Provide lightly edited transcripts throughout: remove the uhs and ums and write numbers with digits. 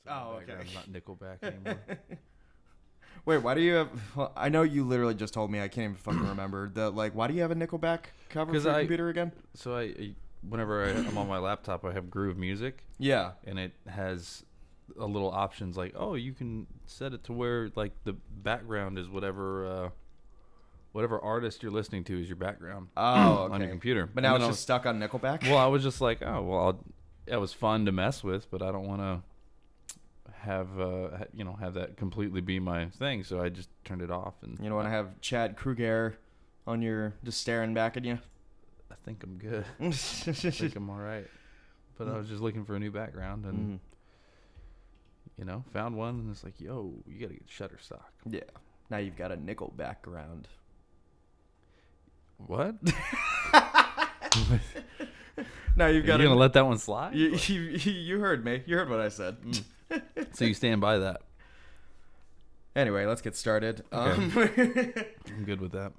background. So Oh, my okay. background's not Nickelback anymore. Wait, why do you have? Well, I know you literally just told me. I can't even fucking remember. Why do you have a Nickelback cover for your computer again? So whenever I'm on my laptop, I have Groove Music. Yeah. And it has a little options like, oh, you can set it to where like the background is whatever artist you're listening to is your background. Oh, okay. On your computer. But now it's just stuck on Nickelback? Well, I was just like, oh, well, it was fun to mess with, but I don't want to have that completely be my thing, so I just turned it off. And you don't want to have Chad Kruger on your just staring back at you? I think I'm good. I think I'm all right. But I was just looking for a new background and found one, and it's like, yo, you got to get Shutterstock. Yeah. Now you've got a nickel background. What? Now you've got. Are you gonna let that one slide? You heard me. You heard what I said. So you stand by that. Anyway, let's get started. Okay. I'm good with that.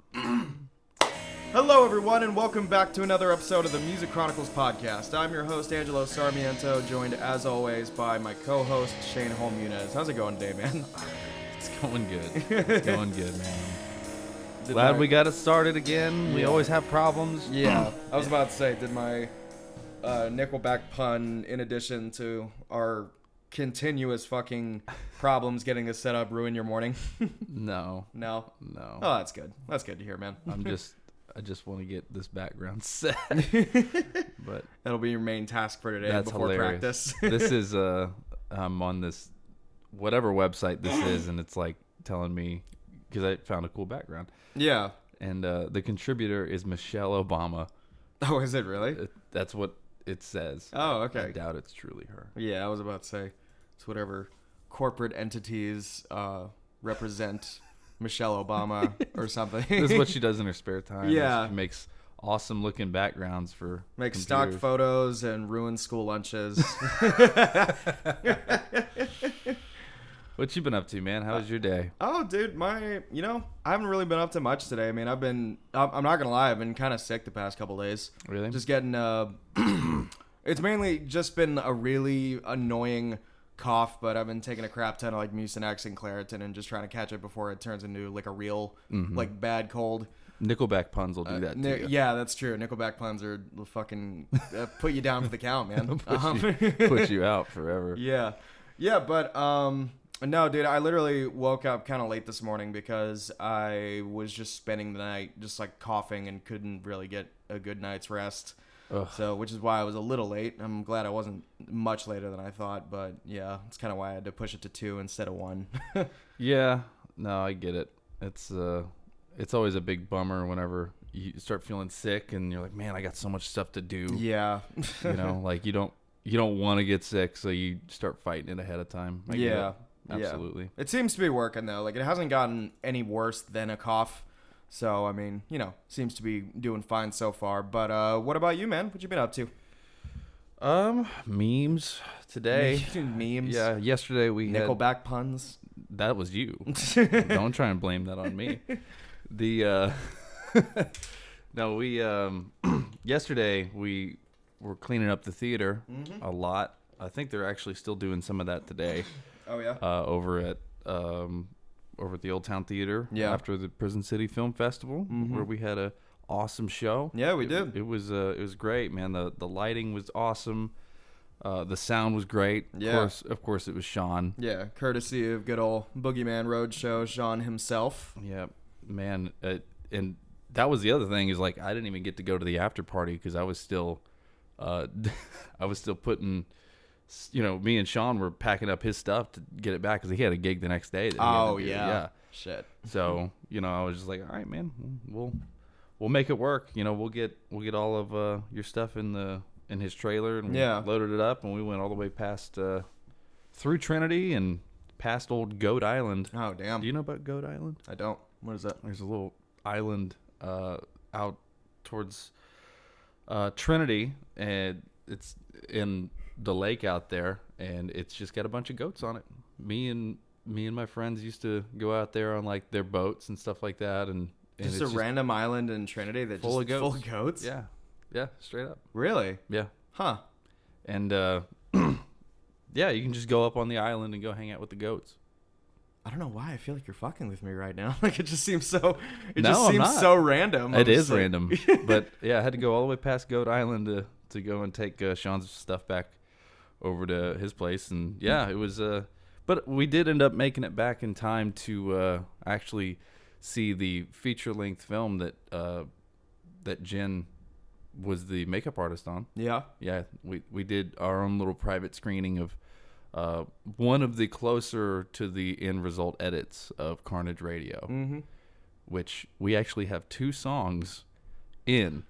Hello, everyone, and welcome back to another episode of the Music Chronicles podcast. I'm your host, Angelo Sarmiento, joined, as always, by my co-host, Shane Holmunez. How's it going today, man? It's going good. It's going good, man. Glad we got it started again. Yeah. We always have problems. Yeah. I was about to say, did my Nickelback pun, in addition to our continuous fucking problems getting this set up, ruin your morning? No. No? No. Oh, that's good. That's good to hear, man. I just want to get this background set. But that'll be your main task for today before hilarious. Practice. This is I'm on this whatever website this is, and it's like telling me, because I found a cool background. Yeah. And the contributor is Michelle Obama. Oh, is it really? That's what it says. Oh, okay. I doubt it's truly her. Yeah, I was about to say it's whatever corporate entities represent Michelle Obama or something. This is what she does in her spare time. Yeah. She makes awesome looking backgrounds for Make computers. Stock photos and ruin school lunches. What you been up to, man? How was your day? Oh, dude, I haven't really been up to much today. I mean, I'm not going to lie, I've been kind of sick the past couple days. Really? Just getting, it's mainly just been a really annoying cough, but I've been taking a crap ton of like Mucinex and Claritin and just trying to catch it before it turns into like a real, like bad cold. Nickelback puns will do that to you. Yeah, that's true. Nickelback puns are fucking put you down for the count, man. Put you out forever. Yeah. Yeah, but, no, dude, I literally woke up kind of late this morning because I was just spending the night just like coughing and couldn't really get a good night's rest. Ugh. So, which is why I was a little late. I'm glad I wasn't much later than I thought, but yeah, it's kind of why I had to push it to 2 instead of 1. Yeah, no, I get it. It's always a big bummer whenever you start feeling sick and you're like, man, I got so much stuff to do. Yeah. Like you don't want to get sick, so you start fighting it ahead of time. Yeah. Absolutely. Yeah. It seems to be working though. Like it hasn't gotten any worse than a cough. So, I mean, seems to be doing fine so far. But what about you, man? What you been up to? Memes today. Memes? Yeah, yesterday we had Nickelback puns? That was you. Don't try and blame that on me. No, we yesterday we were cleaning up the theater a lot. I think they're actually still doing some of that today. Oh yeah. Over at the Old Town Theater. Yeah. After the Prison City Film Festival, where we had a awesome show. Yeah, we did. It was great, man. The lighting was awesome. The sound was great. Yeah. Of course, it was Sean. Yeah, courtesy of good old Boogeyman Roadshow, Sean himself. Yeah, man. And that was the other thing is like I didn't even get to go to the after party because I was still putting. Me and Sean were packing up his stuff to get it back because he had a gig the next day. Yeah. Shit. So I was just like, all right, man, we'll make it work. We'll get all of your stuff in his trailer, and we loaded it up, and we went all the way past through Trinity and past old Goat Island. Oh damn! Do you know about Goat Island? I don't. What is that? There's a little island out towards Trinity, and it's in the lake out there, and it's just got a bunch of goats on it. Me and my friends used to go out there on like their boats and stuff like that, and just a random island in Trinity that's full of goats. Yeah, straight up. Really? Yeah. Huh. And Yeah, you can just go up on the island and go hang out with the goats. I don't know why I feel like you're fucking with me right now. Like it just seems so. It No, just I'm seems not. so random. It is random, but yeah, I had to go all the way past Goat Island to go and take Sean's stuff back over to his place, and yeah, it was. But we did end up making it back in time to actually see the feature-length film that Jen was the makeup artist on. Yeah. Yeah, we did our own little private screening of one of the closer to the end result edits of Carnage Radio, which we actually have 2 songs in.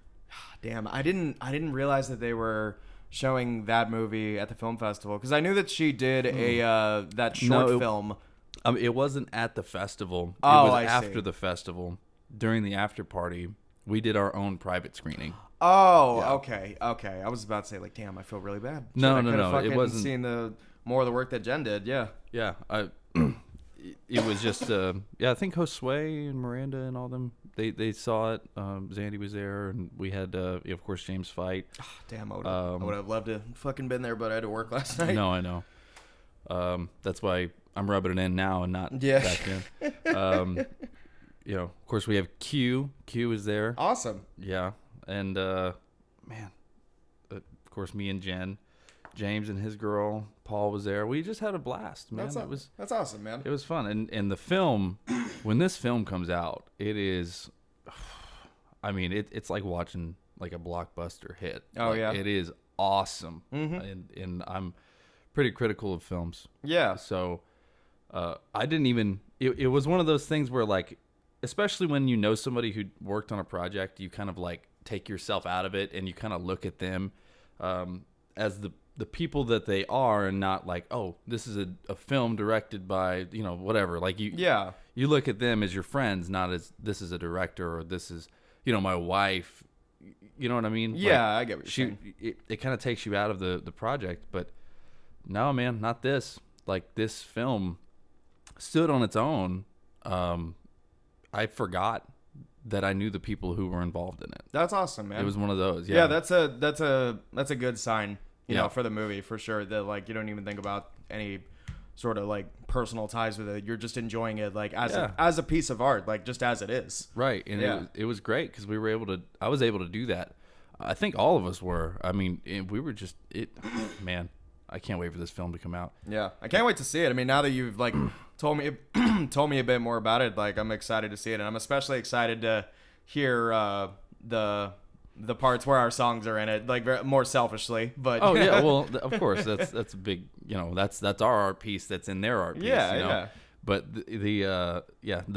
Damn, I didn't realize that they were showing that movie at the film festival because I knew that she did a that short film. It wasn't at the festival. Oh, it was I after see. the festival. During the after party, we did our own private screening. Oh, Yeah. okay. I was about to say like, damn, I feel really bad. No, I no, could've no, it fucking wasn't- seen more of the work that Jen did. Yeah. Yeah, it was just I think Josue and Miranda and all them they saw it. Zandy was there, and we had of course James Fight. Damn, I would have loved to fucking been there, but I had to work last night. No, I know. That's why I'm rubbing it in now and not back then. Of course we have Q. Q is there. Awesome. Yeah, and of course me and Jen, James and his girl Paul was there. We just had a blast, man. That's awesome, man. It was fun, and the film, when this film comes out, it is, I mean, it's like watching like a blockbuster hit. Oh, Like, yeah. it is awesome, and I'm pretty critical of films. Yeah. So, I didn't even. It was one of those things where, like, especially when you know somebody who worked on a project, you kind of like take yourself out of it, and you kind of look at them as the people that they are, and not like, oh, this is a film directed by whatever. Like you look at them as your friends, not as this is a director or this is my wife. You know what I mean? Yeah, Like, I get what you're saying. It kind of takes you out of the project, but no, man, not this. Like, this film stood on its own. I forgot that I knew the people who were involved in it. That's awesome, man. It was one of those. Yeah, Yeah, that's a good sign, Yeah. for the movie for sure. That like you don't even think about any sort of like personal ties with it. You're just enjoying it like as a piece of art, like just as it is. right. And Yeah. it was great because I was able to do that. I think all of us were. I mean, we were just man, I can't wait for this film to come out. Yeah, I can't wait to see it. I mean, now that you've like told me a bit more about it, like I'm excited to see it, and I'm especially excited to hear the parts where our songs are in it, like more selfully. But Oh yeah, well of course that's a big that's our art piece that's in their art piece. Yeah, yeah. But the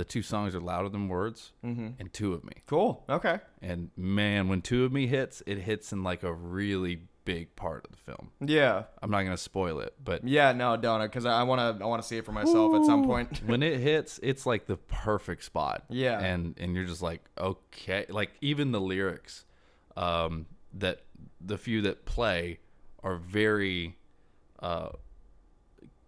2 songs are Louder Than Words and Two of Me. Cool. Okay. And man, when Two of Me hits, it hits in like a really big part of the film. Yeah. I'm not gonna spoil it, but Yeah. No, don't, because I wanna see it for myself at some point. when it hits, it's like the perfect spot. Yeah. And you're just like, okay, like even the lyrics, that the few that play are very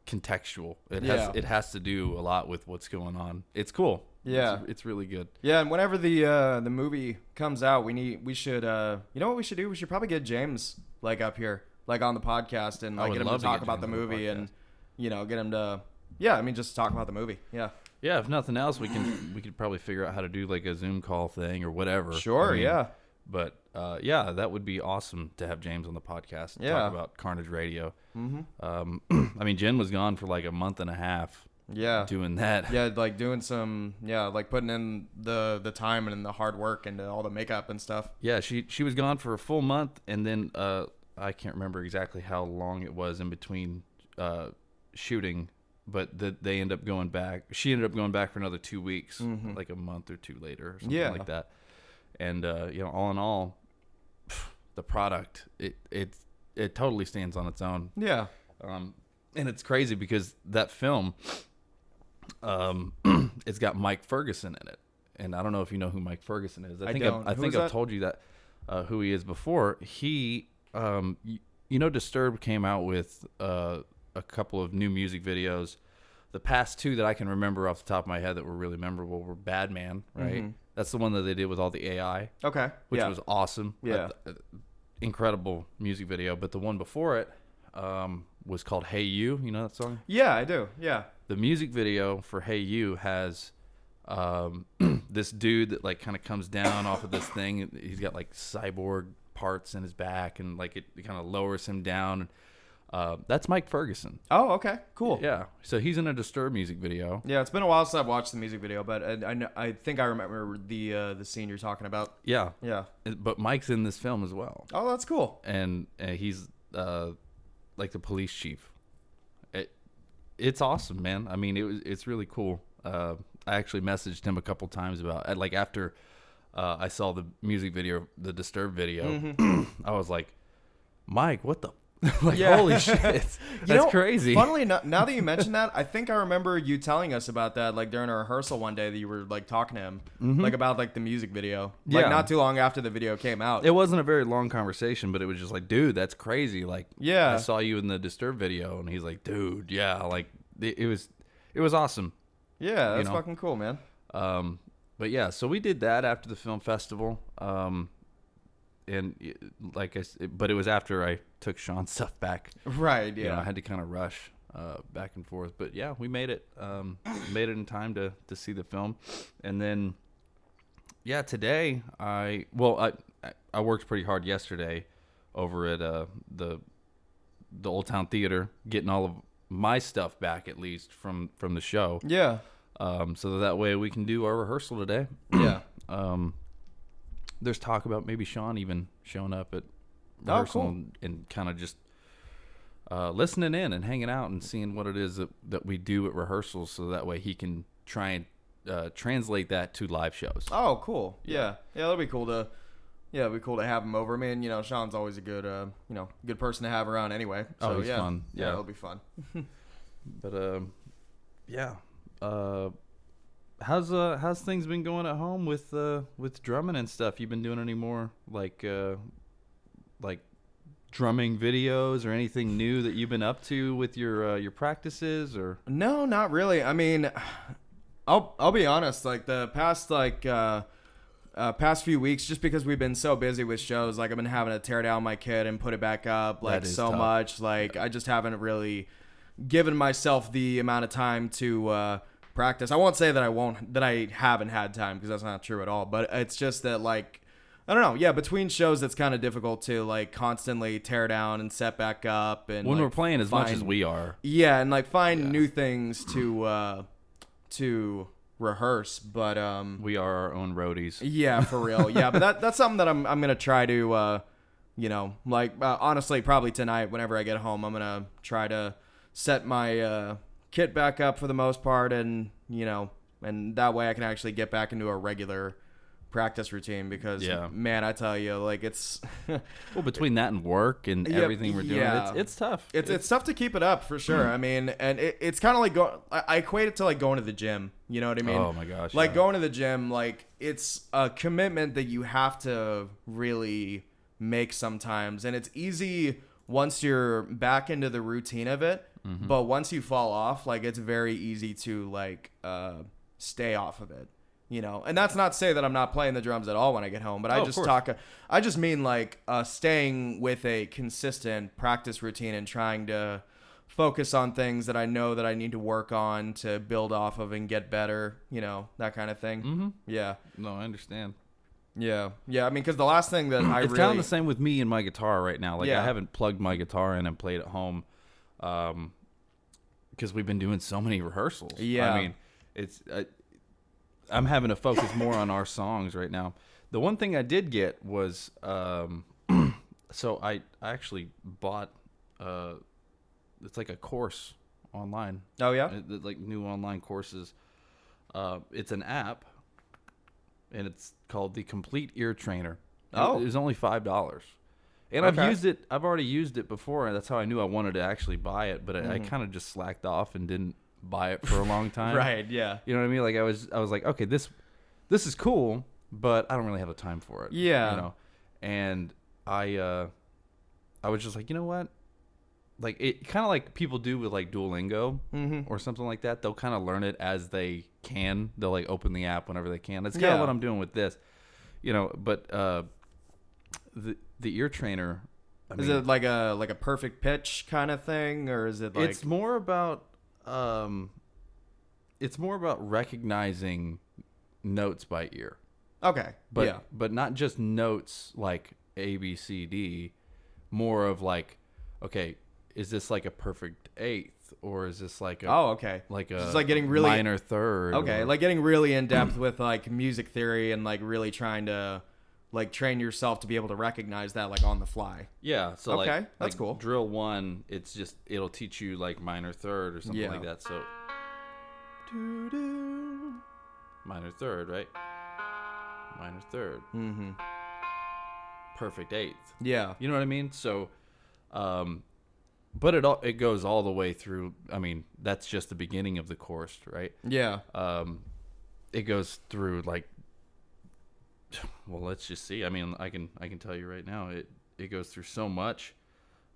contextual. It has to do a lot with what's going on. It's cool. Yeah. It's really good. Yeah, and whenever the movie comes out, we should you know what we should do? We should probably get James like up here, like on the podcast, and I like would get him to love to talk get about the James on the movie, and podcast. get him to just talk about the movie. Yeah. Yeah, if nothing else, we could probably figure out how to do like a Zoom call thing or whatever. Sure. I mean, yeah. But that would be awesome to have James on the podcast and Yeah. talk about Carnage Radio. I mean, Jen was gone for like a month and a half Yeah. doing that. Yeah, like doing some like putting in the time and the hard work into all the makeup and stuff. Yeah, she was gone for a full month, and then I can't remember exactly how long it was in between shooting, but they end up going back. She ended up going back for another 2 weeks, like a month or 2 later, or something like that. And all in all, the product it totally stands on its own. Yeah. And it's crazy because that film, it's got Mike Ferguson in it, and I don't know if you know who Mike Ferguson is. I think I've told you that who he is before. He, Disturbed came out with a couple of new music videos. The past 2 that I can remember off the top of my head that were really memorable were Bad Man, right? That's the one that they did with all the AI, Okay. which yeah. was awesome. Yeah. Incredible music video. But the one before it was called Hey You. You know that song? Yeah, I do. Yeah. The music video for Hey You has this dude that like kind of comes down off of this thing. He's got like cyborg parts in his back, and like it kind of lowers him down. That's Mike Ferguson. Oh, okay, cool. Yeah, so he's in a Disturbed music video. Yeah, it's been a while since I've watched the music video, but I think I remember the scene you're talking about. Yeah, Yeah. but Mike's in this film as well, Oh, that's cool. and he's like the police chief. It's awesome, man. I mean, it's really cool. I actually messaged him a couple times about like after I saw the music video, the Disturbed video. I was like, Mike, what the like? Yeah. Holy shit, that's crazy. Funnily enough, now that you mention that, I think I remember you telling us about that like during a rehearsal one day that you were like talking to him like about like the music video. Like Yeah. not too long after the video came out. It wasn't a very long conversation, but it was just like, dude, that's crazy. Like, Yeah. I saw you in the Disturbed video, and he's like, dude, yeah, like it was awesome. Yeah, that's know. fucking cool, man. But yeah, so we did that after the film festival. And like but it was after I took Sean's stuff back. Right, yeah. You know, I had to kind of rush back and forth. But yeah, we made it. Made it in time to see the film. And then, yeah, today I worked pretty hard yesterday over at the Old Town Theater, getting all of my stuff back at least from the show. Yeah. So that way we can do our rehearsal today. Yeah. There's talk about maybe Sean even showing up at Oh, rehearsal cool. and kind of just listening in and hanging out and seeing what it is that we do at rehearsals, so that way he can try and translate that to live shows. Oh, cool. Yeah. Yeah, that'll be cool to have him over. I mean, you know, Sean's always a good good person to have around anyway. So Oh, he's fun. Yeah. it'll be fun. But yeah. How's things been going at home with drumming and stuff? You been doing any more like drumming videos or anything new that you've been up to with your practices? Or No, not really. I mean, I'll be honest. Like the past few weeks, just because we've been so busy with shows, like I've been having to tear down my kit and put it back up, like That is so tough. much. Like I just haven't really given myself the amount of time to practice. I won't say that I haven't had time, because that's not true at all. But it's just that, like, I don't know. Yeah, between shows, it's kind of difficult to like constantly tear down and set back up. And when like, we're playing as much as find- we are. yeah, and like find new things to rehearse. But We are our own roadies. yeah, for real. Yeah, but that's something that I'm gonna try to honestly, probably tonight whenever I get home, I'm gonna try to set my kit back up for the most part, and and that way I can actually get back into a regular practice routine, because Yeah. man, I tell you, like it's Well, between that and work and Yeah, everything we're doing, yeah. it's tough. it's tough to keep it up for sure. I mean, and it's kind of like I equate it to like going to the gym. You know what I mean? Oh my gosh. Like yeah. going to the gym, like it's a commitment that you have to really make sometimes, and it's easy once you're back into the routine of it. Mm-hmm. But once you fall off, like it's very easy to like stay off of it. And that's not to say that I'm not playing the drums at all when I get home, but Oh, of course. I just mean like staying with a consistent practice routine and trying to focus on things that I know that I need to work on to build off of and get better, that kind of thing. Mm-hmm. Yeah. No, I understand. Yeah. Yeah. I mean, because the last thing that I It's really... kind of the same with me and my guitar right now. Like Yeah. I haven't plugged my guitar in and played at home, because we've been doing so many rehearsals. Yeah. I mean, I'm having to focus more on our songs right now. The one thing I did get was, so I actually bought, it's like a course online. Oh, yeah? Like new online courses. It's an app, and it's called the Complete Ear Trainer. Oh. It was only $5. And Okay. I've already used it before, and that's how I knew I wanted to actually buy it, but I kind of just slacked off and didn't buy it for a long time. Right. Yeah. You know what I mean? Like I was like, okay, this is cool, but I don't really have the time for it. Yeah. And I was just like, you know what? Like it kind of like people do with like Duolingo or something like that. They'll kind of learn it as they can. They'll like open the app whenever they can. That's kind of Yeah. what I'm doing with this, but the ear trainer Is it like a perfect pitch kind of thing, or is it like it's more about recognizing notes by ear. Okay. But but not just notes like A, B, C, D, more of like, okay, is this like a perfect eighth, or is this like a okay. like a it's like getting really minor third? Okay, or, like getting really in depth with like music theory and like really trying to like train yourself to be able to recognize that like on the fly. yeah. So Okay, like that's cool. Drill 1, it'll teach you like minor third or something like that. So minor third, right? Minor third. Mm-hmm. Perfect eighth. Yeah. You know what I mean? So, but it goes all the way through. I mean, that's just the beginning of the course, right? Yeah. It goes through like, well, let's just see. I mean, I can tell you right now. It goes through so much.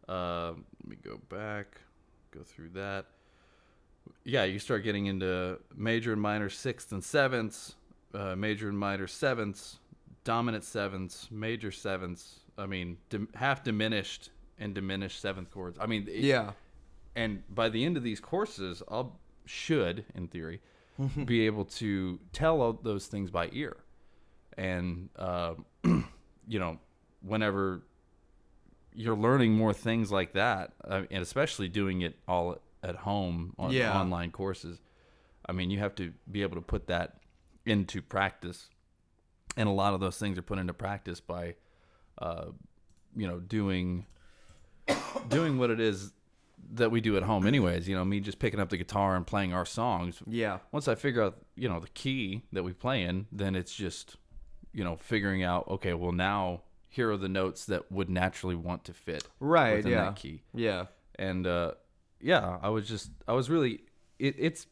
Let me go back, go through that. Yeah, you start getting into major and minor sixths and sevenths, major and minor sevenths, dominant sevenths, major sevenths. I mean, half diminished and diminished seventh chords. I mean, yeah. And by the end of these courses, should, in theory, be able to tell all those things by ear. And, you know, whenever you're learning more things like that, and especially doing it all at home on online courses, I mean, you have to be able to put that into practice. And a lot of those things are put into practice by, you know, doing what it is that we do at home anyways. You know, me just picking up the guitar and playing our songs. Yeah. Once I figure out, you know, the key that we play in, then it's just, you know, figuring out, okay, well, now here are the notes that would naturally want to fit within that key. Yeah. And, yeah, I was really, it's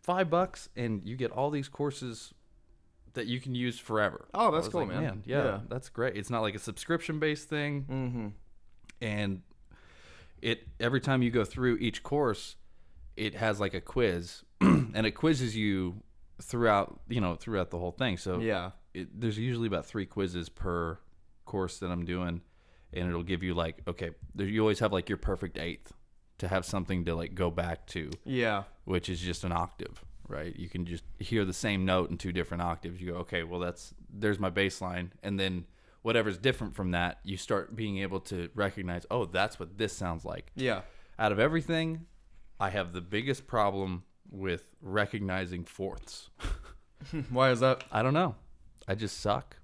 $5 and you get all these courses that you can use forever. Oh, that's cool, man. Yeah, that's great. It's not like a subscription-based thing. Mm-hmm. And every time you go through each course, it has like a quiz, and it quizzes you throughout the whole thing. So yeah, there's usually about 3 quizzes per course that I'm doing, and it'll give you like, okay, you always have like your perfect eighth to have something to like go back to. Yeah, which is just an octave, right? You can just hear the same note in 2 different octaves. You go, okay, well there's my bass line, and then whatever's different from that, you start being able to recognize, oh, that's what this sounds like. Yeah. Out of everything, I have the biggest problem with recognizing fourths. Why is that? I don't know. I just suck.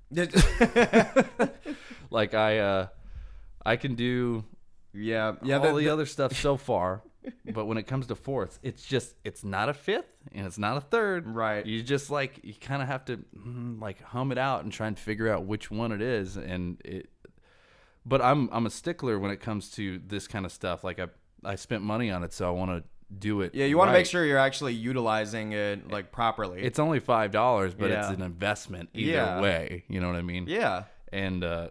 Like I can do all the other stuff so far, but when it comes to fourths, it's not a fifth and it's not a third. Right. You just like, you kind of have to like hum it out and try and figure out which one it is. But I'm a stickler when it comes to this kind of stuff. Like I spent money on it, so I want to do it. Yeah, you want to make sure you're actually utilizing it like properly. It's only $5, but it's an investment either way. You know what I mean? Yeah. And I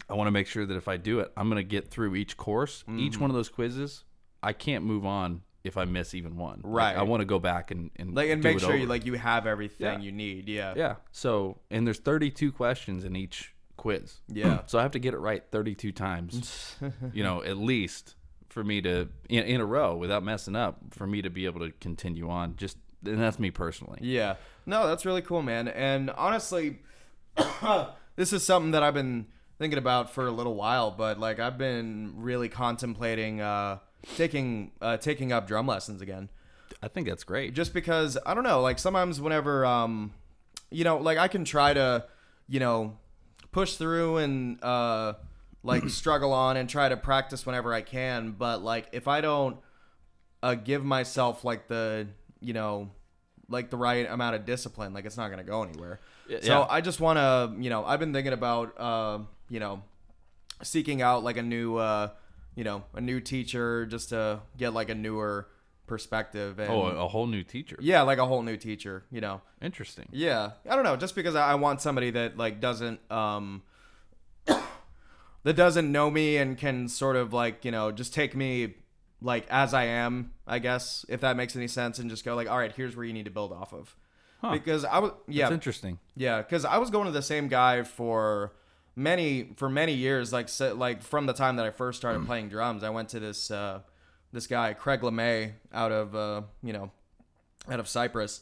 want to make sure that if I do it, I'm going to get through each course, each one of those quizzes. I can't move on if I miss even one. Right. Like, I want to go back and make sure you have everything you need. Yeah. Yeah. So, and there's 32 questions in each quiz. Yeah. So I have to get it right 32 times, you know, at least for me to, in a row without messing up, for me to be able to continue on. And that's me personally. Yeah. No, that's really cool, man. And honestly, this is something that I've been thinking about for a little while, but like I've been really contemplating taking up drum lessons again. I think that's great. Just because I don't know, like sometimes whenever you know, like I can try to, you know, push through and like struggle on and try to practice whenever I can, but like if I don't give myself like the, you know, like the right amount of discipline, like it's not going to go anywhere. Yeah. So I just want to, you know, I've been thinking about you know, seeking out like a new teacher just to get like a newer perspective. And, a whole new teacher. Yeah, like a whole new teacher, you know. Interesting. Yeah. I don't know, just because I want somebody that like doesn't that doesn't know me and can sort of like, you know, just take me like as I am, I guess, if that makes any sense, and just go like, all right, here's where you need to build off of. Huh. Because that's interesting. Yeah, because I was going to the same guy for for many years, like from the time that I first started playing drums, I went to this guy Craig LeMay out of out of Cyprus,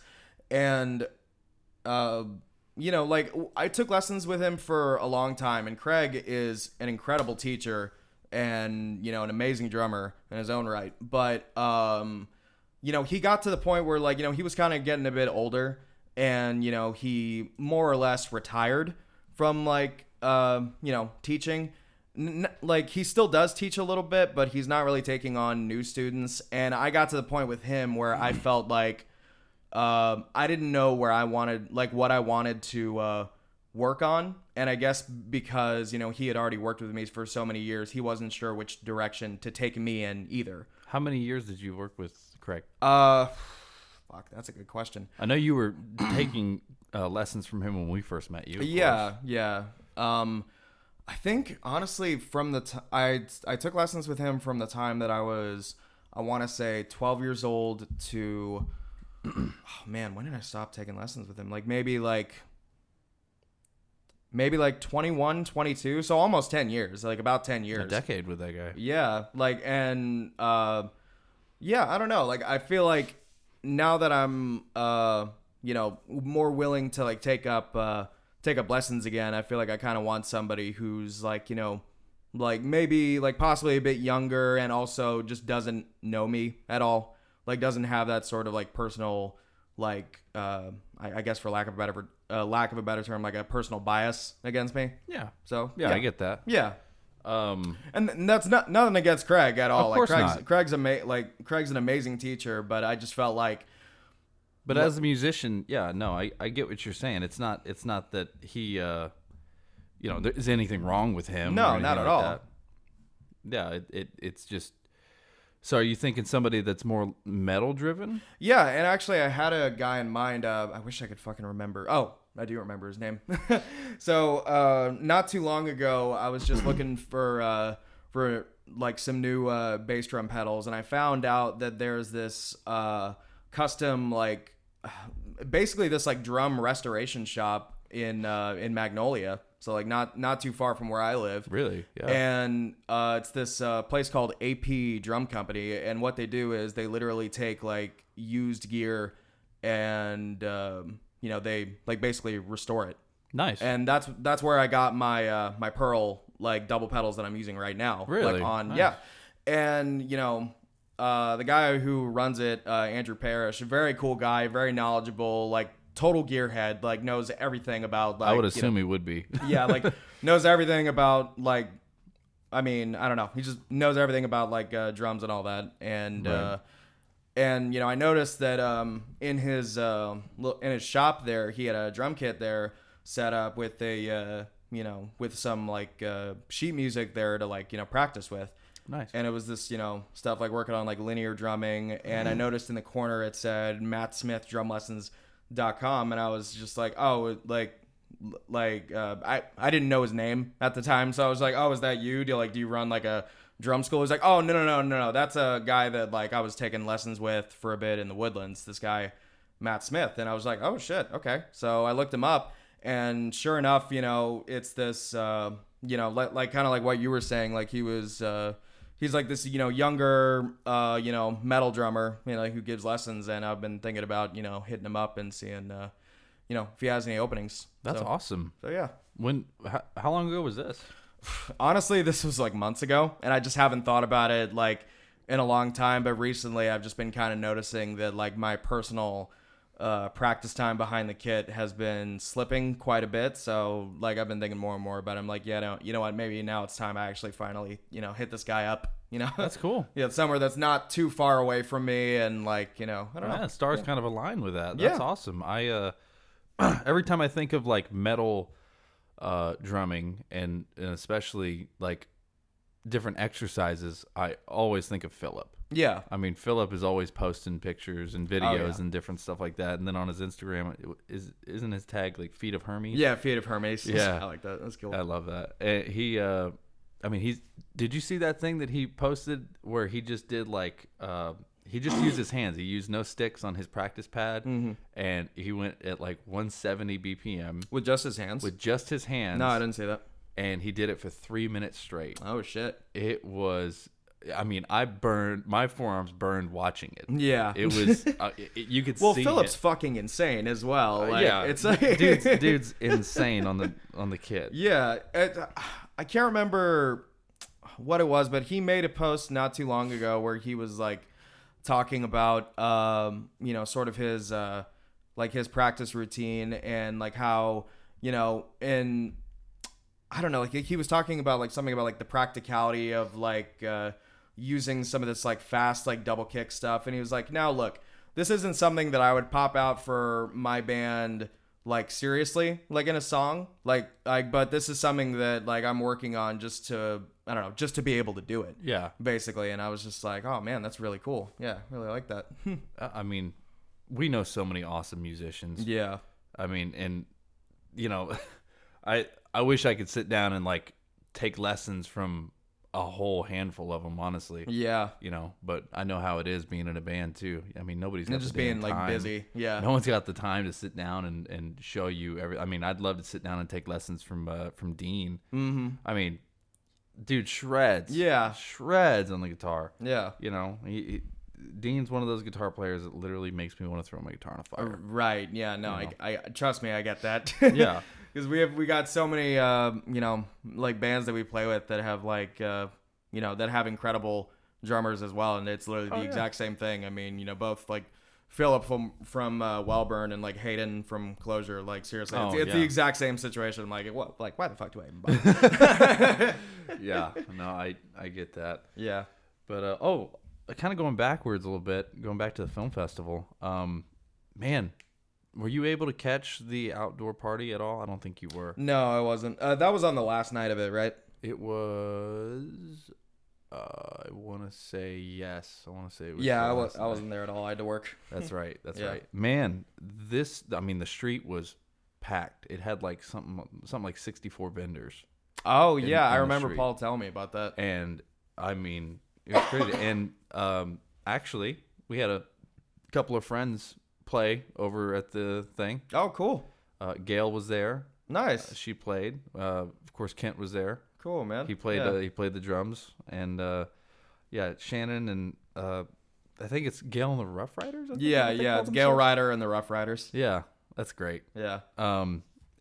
and like I took lessons with him for a long time, and Craig is an incredible teacher and an amazing drummer in his own right. But he got to the point where like he was kind of getting a bit older, and he more or less retired from like teaching. Like he still does teach a little bit, but he's not really taking on new students. And I got to the point with him where I felt like I didn't know what I wanted to work on. And I guess because he had already worked with me for so many years, he wasn't sure which direction to take me in either. How many years did you work with Craig? Fuck, that's a good question. I know you were taking lessons from him when we first met you. Yeah. I think honestly from I took lessons with him from the time that I was, I want to say 12 years old to oh man, when did I stop taking lessons with him? Like maybe 21, 22, so almost 10 years, like about 10 years. A decade with that guy. Yeah, like and I don't know, like I feel like now that I'm more willing to like take up lessons again, I feel like I kind of want somebody who's like like maybe like possibly a bit younger and also just doesn't know me at all, like doesn't have that sort of like personal like I guess for lack of a better term, like a personal bias against me. Yeah. So yeah. I get that. Yeah. And that's nothing against Craig at all. Of course like Craig's not. Craig's an amazing teacher, but I just felt like. But as a musician, yeah, no, I get what you're saying. It's not that he, there is anything wrong with him. No, not at all. That. Yeah, it's just. So are you thinking somebody that's more metal driven? Yeah, and actually I had a guy in mind. I wish I could fucking remember. Oh, I do remember his name. So not too long ago, I was just looking for like some new bass drum pedals, and I found out that there's this custom like basically this like drum restoration shop in Magnolia. So like not too far from where I live. Really? Yeah. And it's this place called AP Drum Company, and what they do is they literally take like used gear and they like basically restore it. Nice. And that's where I got my my Pearl like double pedals that I'm using right now. Really? Like nice. Yeah. And the guy who runs it, Andrew Parrish, a very cool guy, very knowledgeable, like total gearhead, like knows everything about like. I would assume he would be. Yeah, like knows everything about like. I mean, I don't know. He just knows everything about like drums and all that, and right. I noticed that in his shop there, he had a drum kit there set up with a with some like sheet music there to like practice with. Nice. And it was this, stuff like working on like linear drumming. And I noticed in the corner it said mattsmithdrumlessons.com. And I was just like, oh, I didn't know his name at the time. So I was like, oh, is that you? Do you run like a drum school? He's like, oh, no. That's a guy that like I was taking lessons with for a bit in the Woodlands. This guy, Matt Smith. And I was like, oh, shit. Okay. So I looked him up. And sure enough, it's this, like kind of like what you were saying. Like he was... he's like this, younger, metal drummer, who gives lessons. And I've been thinking about, hitting him up and seeing, if he has any openings. That's awesome. So, yeah. How long ago was this? Honestly, this was like months ago. And I just haven't thought about it like in a long time. But recently I've just been kind of noticing that like my personal practice time behind the kit has been slipping quite a bit. So like I've been thinking more and more about it. I'm like, yeah, no, you know what, maybe now it's time I actually finally hit this guy up. That's cool. Yeah, somewhere that's not too far away from me, and like I don't know. Yeah, stars kind of align with that. That's awesome. I every time I think of like metal drumming and especially like different exercises, I always think of Philip. Yeah. I mean, Philip is always posting pictures and videos and different stuff like that. And then on his Instagram, isn't his tag like Feet of Hermes? Yeah, Feet of Hermes. Yeah. I like that. That's cool. I love that. Did you see that thing that he posted where he just did like, he just used his hands. He used no sticks on his practice pad. Mm-hmm. And he went at like 170 BPM. With just his hands? With just his hands. No, I didn't see that. and he did it for 3 minutes straight. Oh shit. It was. I mean, my forearms burned watching it. Yeah. It was, you could Well, see Philip's it. fucking insane as well. Like, Yeah. it's like dude's insane on the kid. Yeah, I can't remember what it was, but he made a post not too long ago where he was like talking about, sort of his like his practice routine and like how, in I don't know, like he was talking about like something about like the practicality of like using some of this like fast like double kick stuff, and he was like, now look, this isn't something that I would pop out for my band like seriously like in a song but this is something that like I'm working on just to be able to do it, Yeah. basically. And I was just like, oh man, that's really cool. Yeah, really like that. I mean, we know so many awesome musicians. Yeah. I mean, and I wish I could sit down and like take lessons from a whole handful of them, honestly. Yeah. But I know how it is being in a band too. I mean, nobody's got And just the damn being like time. busy. Yeah. No one's got the time to sit down and show you I mean, I'd love to sit down and take lessons from Dean. Mm-hmm. I mean, dude shreds. Yeah. Shreds on the guitar. Yeah. Dean's one of those guitar players that literally makes me want to throw my guitar on fire. Right. Yeah. No, I trust me, I get that. Yeah. Because we got so many like bands that we play with that have like that have incredible drummers as well, and it's literally the exact same thing. I mean, both like Philip from Wellburn and like Hayden from Closure. Like seriously, it's the exact same situation. I'm like, what? Like, why the fuck do I even bother? Yeah. No, I get that. Yeah. But kind of going backwards a little bit, going back to the film festival. Man, were you able to catch the outdoor party at all? I don't think you were. No, I wasn't. That was on the last night of it, right? It was. I want to say yes. I want to say it was. Yeah, I wasn't there at all. I had to work. That's right. That's right. Man, the street was packed. It had like something like 64 vendors. Oh yeah, I the remember street. Paul telling me about that. And I mean, it was crazy. And actually, we had a couple of friends play over at the thing. Oh, cool. Gail was there. Nice. She played. Of course, Kent was there. Cool, man. He played. He played the drums, and Shannon and I think it's Gail and the Rough Riders. It's Gail Ryder and the Rough Riders. Yeah, that's great. Yeah.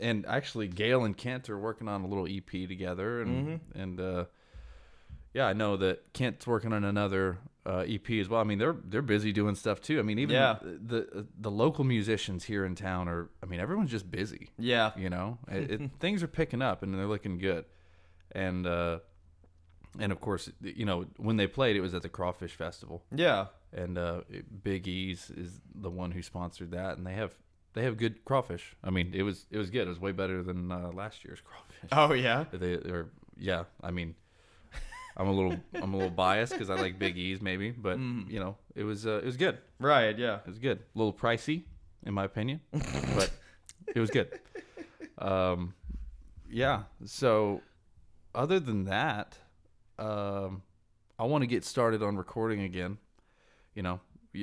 And actually, Gail and Kent are working on a little EP together, and I know that Kent's working on another EP as well. I mean, they're busy doing stuff too. I mean, even the local musicians here in town are. I mean, everyone's just busy. Yeah. Things are picking up and they're looking good, and of course, when they played, it was at the Crawfish Festival. Yeah. And Big E's is the one who sponsored that, and they have good crawfish. I mean, it was good. It was way better than last year's crawfish. Oh yeah. I mean, I'm a little biased because I like Big E's maybe, but it was good. Right. Yeah. It was good. A little pricey, in my opinion, but it was good. Yeah. So, other than that, I want to get started on recording again.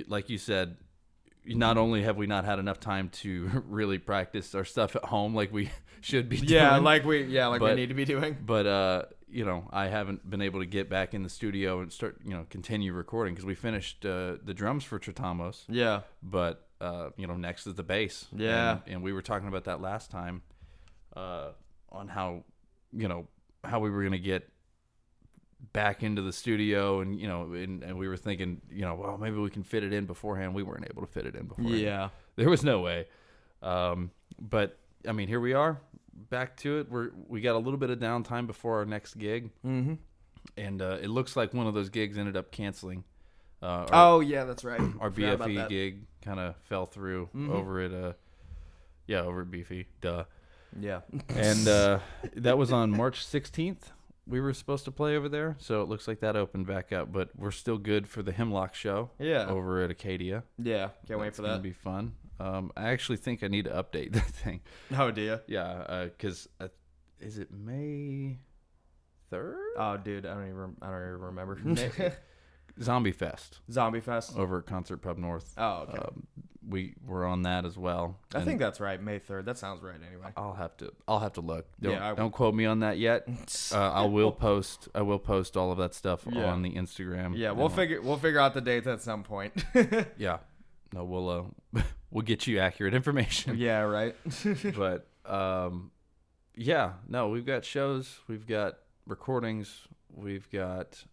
Like you said, not only have we not had enough time to really practice our stuff at home like we should be doing. Yeah, we need to be doing. But I haven't been able to get back in the studio and start, continue recording because we finished the drums for Tratamos. Yeah. But next is the bass. Yeah. And we were talking about that last time on how we were going to get back into the studio, and and we were thinking, well, maybe we can fit it in beforehand. We weren't able to fit it in beforehand. Yeah, there was no way. But I mean, here we are, back to it. We got a little bit of downtime before our next gig, and it looks like one of those gigs ended up canceling. That's right. Our BFE gig kind of fell through over at over at BFE. Duh. Yeah. And that was on March 16th. We were supposed to play over there, so it looks like that opened back up. But we're still good for the Hemlock show over at Acadia. Yeah, can't wait for that. It's going to be fun. I actually think I need to update that thing. Oh, do you? Yeah, because is it May 3rd? Oh, dude, I don't even remember. Zombie Fest. Zombie Fest. Over at Concert Pub North. Oh, okay. we're on that as well. I think that's right. May 3rd. That sounds right. Anyway, I'll have to look. Don't quote me on that yet. I will post all of that stuff on the Instagram. Yeah, we'll figure out the date at some point. Yeah, no, we'll get you accurate information. Yeah, right. But yeah, no, we've got shows, we've got recordings, we've got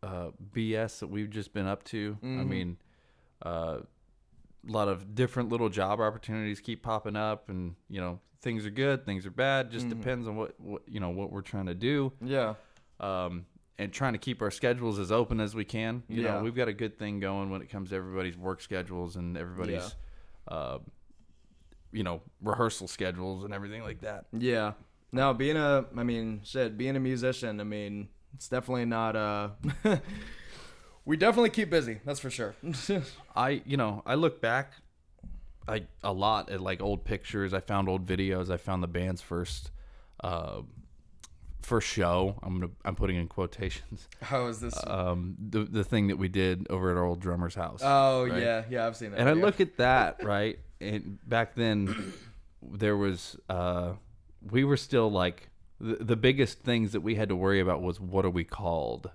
BS that we've just been up to. I mean, a lot of different little job opportunities keep popping up, and things are good, things are bad. Just depends on what we're trying to do. Yeah. And trying to keep our schedules as open as we can. You Yeah. know, we've got a good thing going when it comes to everybody's work schedules and everybody's, rehearsal schedules and everything like that. Yeah. No, being a musician, I mean, it's definitely not, we definitely keep busy. That's for sure. I look back a lot at like old pictures. I found old videos. I found the band's first show. I'm putting in quotations. How is this? The thing that we did over at our old drummer's house. Oh, right? yeah, I've seen that. And I look at that, right? And back then, there was we were still like the biggest things that we had to worry about was what are we called?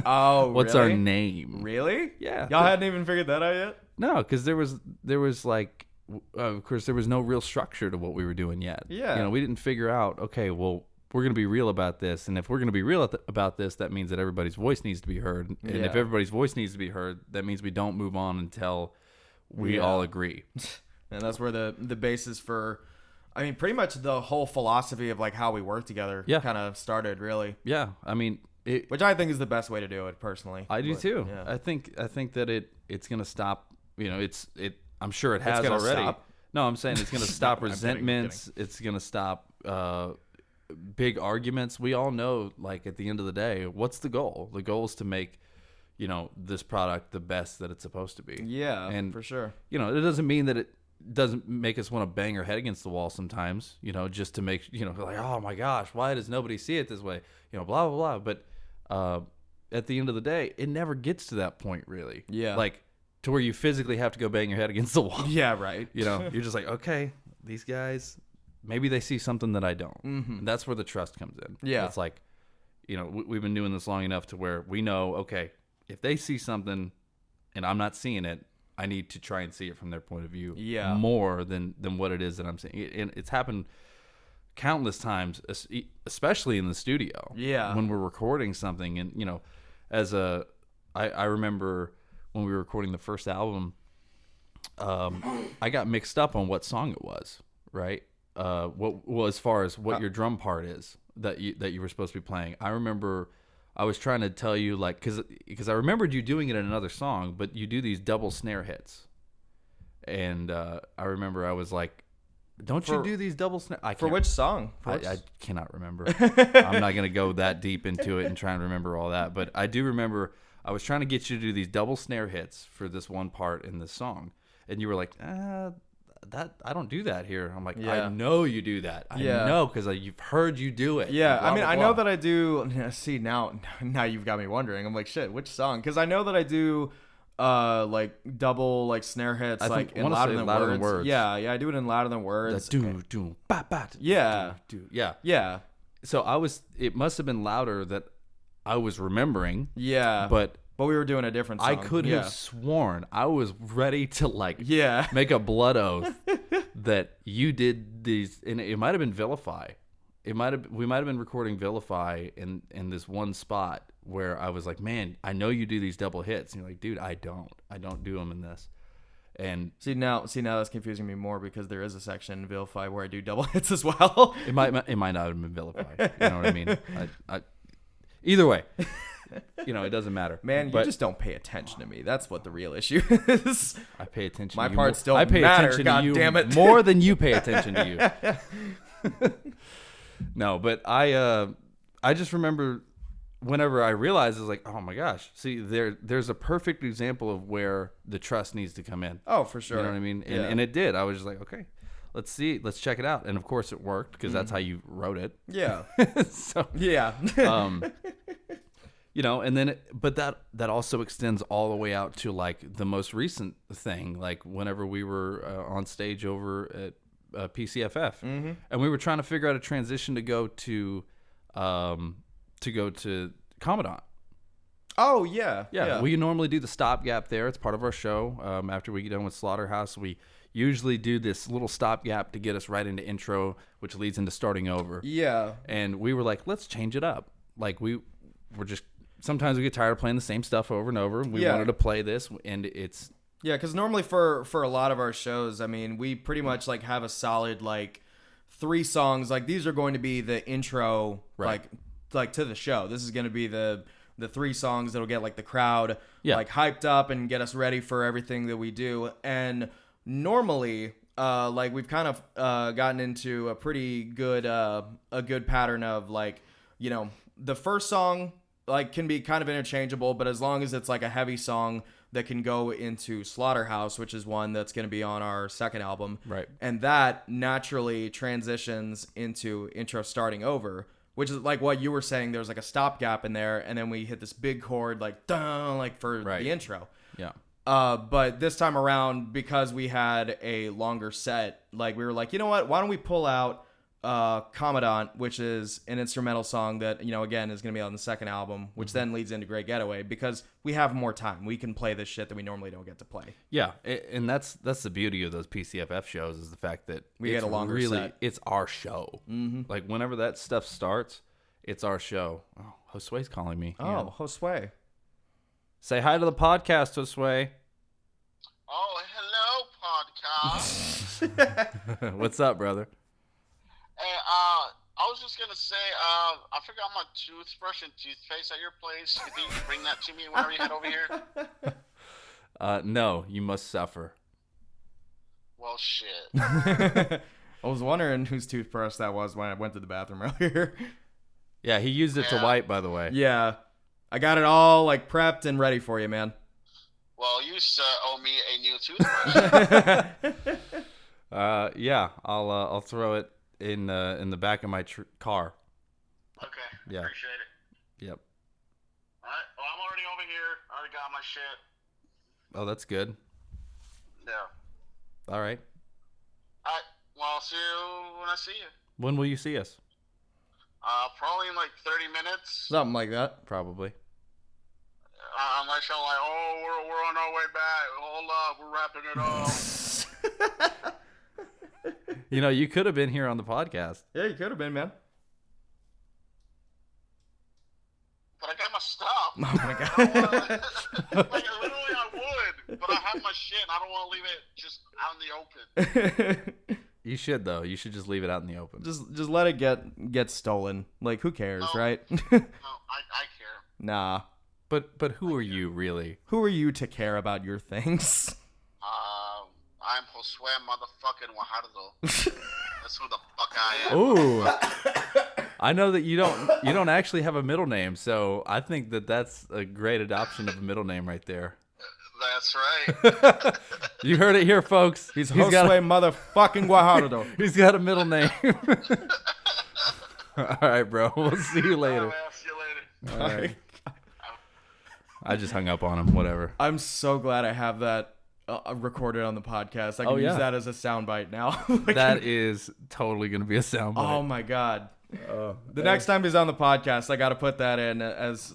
Oh, what's really? our name? Really? Yeah. Y'all hadn't even figured that out yet? No, because there was like, of course, there was no real structure to what we were doing yet. Yeah. We didn't figure out, okay, well, we're going to be real about this. And if we're going to be real about this, that means that everybody's voice needs to be heard. And if everybody's voice needs to be heard, that means we don't move on until we all agree. And that's where the basis for, I mean, pretty much the whole philosophy of like how we work together kind of started, really. Yeah. I mean, which I think is the best way to do it, personally. I do too. Yeah. I think that it's going to stop, I'm sure it has already. Stop? No, I'm saying it's going to stop I'm resentments. kidding. It's going to stop big arguments. We all know, like, at the end of the day, what's the goal? The goal is to make, this product the best that it's supposed to be. Yeah, and for sure. It doesn't mean that it doesn't make us want to bang our head against the wall sometimes, just to make, like, oh my gosh, why does nobody see it this way? Blah, blah, blah. But at the end of the day, it never gets to that point, really. Yeah. Like, to where you physically have to go bang your head against the wall. Yeah, right. You're just like, okay, these guys, maybe they see something that I don't. Mm-hmm. And that's where the trust comes in. Yeah. It's like, we've been doing this long enough to where we know, okay, if they see something and I'm not seeing it, I need to try and see it from their point of view more than what it is that I'm seeing. And it's happened countless times, especially in the studio. Yeah. When we're recording something. And, I remember when we were recording the first album, I got mixed up on what song it was, right? As far as what your drum part is that you were supposed to be playing. I remember I was trying to tell you, like, because I remembered you doing it in another song, but you do these double snare hits. And I remember I was like, don't you do these double snare? For which song? I cannot remember. I'm not going to go that deep into it and try and remember all that. But I do remember I was trying to get you to do these double snare hits for this one part in this song. And you were like, that I don't do that here. I'm like, I know you do that. I know because you've heard you do it. Yeah, blah, I mean, blah, I blah. know that I do. See, now you've got me wondering. I'm like, shit, which song? Because I know that I do like double like snare hits, like in Louder Than Words. Yeah, I do it in Louder Than Words. Do do bat bat. Yeah, yeah. So it must have been louder that I was remembering. Yeah, but we were doing a different song. I could have sworn I was ready to make a blood oath that you did these, and it might have been Vilify. We might have been recording Vilify in this one spot where I was like, man, I know you do these double hits, and you're like, dude, I don't do them in this. And see now that's confusing me more because there is a section in Vilify where I do double hits as well. it might not have been Vilify. You know what I mean? Either way. It doesn't matter. Man, you just don't pay attention to me. That's what the real issue is. I pay attention My to you. parts don't I pay matter, attention God to you damn it. more than you pay attention to you. No, but I just remember whenever I realized, I was like, oh my gosh. See, there's a perfect example of where the trust needs to come in. Oh, for sure. You know what I mean? And it did. I was just like, okay, let's check it out. And of course it worked because that's how you wrote it. Yeah. So yeah. You know, and then, but that also extends all the way out to like the most recent thing, like whenever we were on stage over at PCFF, and we were trying to figure out a transition to go to Commandant. Oh yeah, Yeah. We normally do the stopgap there. It's part of our show. After we get done with Slaughterhouse, we usually do this little stopgap to get us right into intro, which leads into starting over. Yeah. And we were like, let's change it up. Like we're just. Sometimes we get tired of playing the same stuff over and over. We wanted to play this, and it's... Yeah, because normally for a lot of our shows, I mean, we pretty much, like, have a solid, like, 3 songs. Like, these are going to be the intro, like to the show. This is going to be the 3 songs that'll get, like, the crowd, like, hyped up and get us ready for everything that we do. And normally... like we've kind of gotten into a pretty good pattern of, like, you know, the first song like can be kind of interchangeable, but as long as it's like a heavy song that can go into Slaughterhouse, which is one that's going to be on our second album, right, and that naturally transitions into intro starting over, which is like what you were saying. There's like a stopgap in there, and then we hit this big chord like dun, like for the intro. Yeah. But this time around, because we had a longer set, like we were like, you know what? Why don't we pull out Commandant, which is an instrumental song that, you know, again, is going to be on the second album, which then leads into Great Getaway, because we have more time. We can play this shit that we normally don't get to play. Yeah, and that's the beauty of those PCFF shows, is the fact that we get a longer set. It's our show. Mm-hmm. Like, whenever that stuff starts, it's our show. Oh, Josue's calling me. Oh, yeah. Josue. Say hi to the podcast, Josue. Oh, hello, podcast. What's up, brother? Hey, I was just gonna say, I forgot my toothbrush and toothpaste at your place. Could you bring that to me whenever you head over here? No, you must suffer. Well, shit. I was wondering whose toothbrush that was when I went to the bathroom earlier. Yeah, he used it to wipe, by the way. Yeah, I got it all like prepped and ready for you, man. Well, you owe me a new toothbrush. Yeah, I'll throw it in the back of my car. Okay. Yeah. Appreciate it. Yep. All right. Well, I'm already over here. I already got my shit. Oh, that's good. Yeah. All right. All right. Well, I'll see you when I see you. When will you see us? Probably in like 30 minutes. Something like that. Probably. Unless you're like, oh, we're on our way back. Hold up, we're wrapping it up. You know, you could have been here on the podcast. Yeah, you could have been, man. But I got my stuff. Oh my god. Like, literally, I would, but I have my shit, and I don't want to leave it just out in the open. You should, though. You should just leave it out in the open. Just let it get stolen. Like, who cares, right? No, I care. Nah. But who are you, really? Who are you to care about your things? I'm Josue motherfucking Guajardo. That's who the fuck I am. Ooh. I know that you don't actually have a middle name, so I think that's a great adoption of a middle name right there. That's right. You heard it here, folks. He's Josue motherfucking Guajardo. He's got a middle name. All right, bro. We'll see you later. I'll see you later. All right. I just hung up on him. Whatever. I'm so glad I have that recorded on the podcast. I can use that as a soundbite now. That is totally going to be a soundbite. Oh, my God. The next time he's on the podcast, I got to put that in as,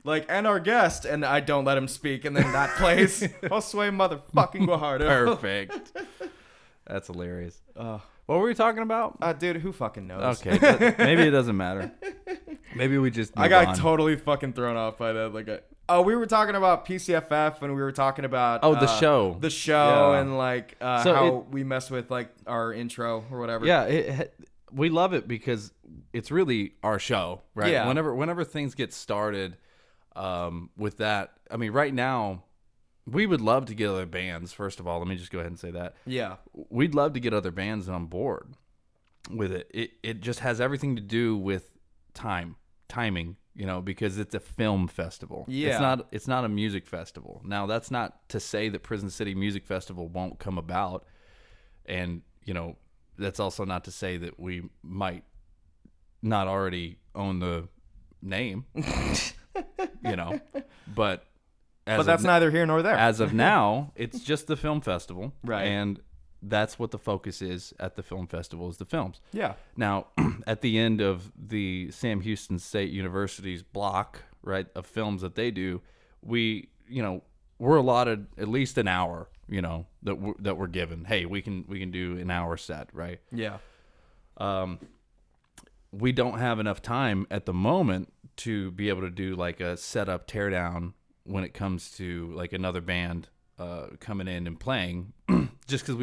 like, and our guest, and I don't let him speak, and then that plays. Josue motherfucking Guajardo. Perfect. That's hilarious. What were we talking about? Dude, who fucking knows? Okay, maybe it doesn't matter. Maybe we just I got totally fucking thrown off by that. Like, we were talking about PCFF, and we were talking about the show, yeah. And like how we mess with like our intro or whatever. Yeah, we love it because it's really our show, right? Yeah. Whenever things get started, with that, I mean, right now, we would love to get other bands. First of all, let me just go ahead and say that. Yeah, we'd love to get other bands on board with it. It just has everything to do with timing, you know, because it's a film festival. Yeah. It's not a music festival. Now, that's not to say that Prison City Music Festival won't come about, and, you know, that's also not to say that we might not already own the name. you know, but that's neither here nor there. As of now, it's just the film festival, right? And that's what the focus is at the film festival, is the films. Yeah. Now, at the end of the Sam Houston State University's block, right, of films that they do, we're allotted at least an hour, that we're given. Hey, we can do an hour set, right? Yeah. We don't have enough time at the moment to be able to do like a setup teardown when it comes to like another band coming in and playing, just because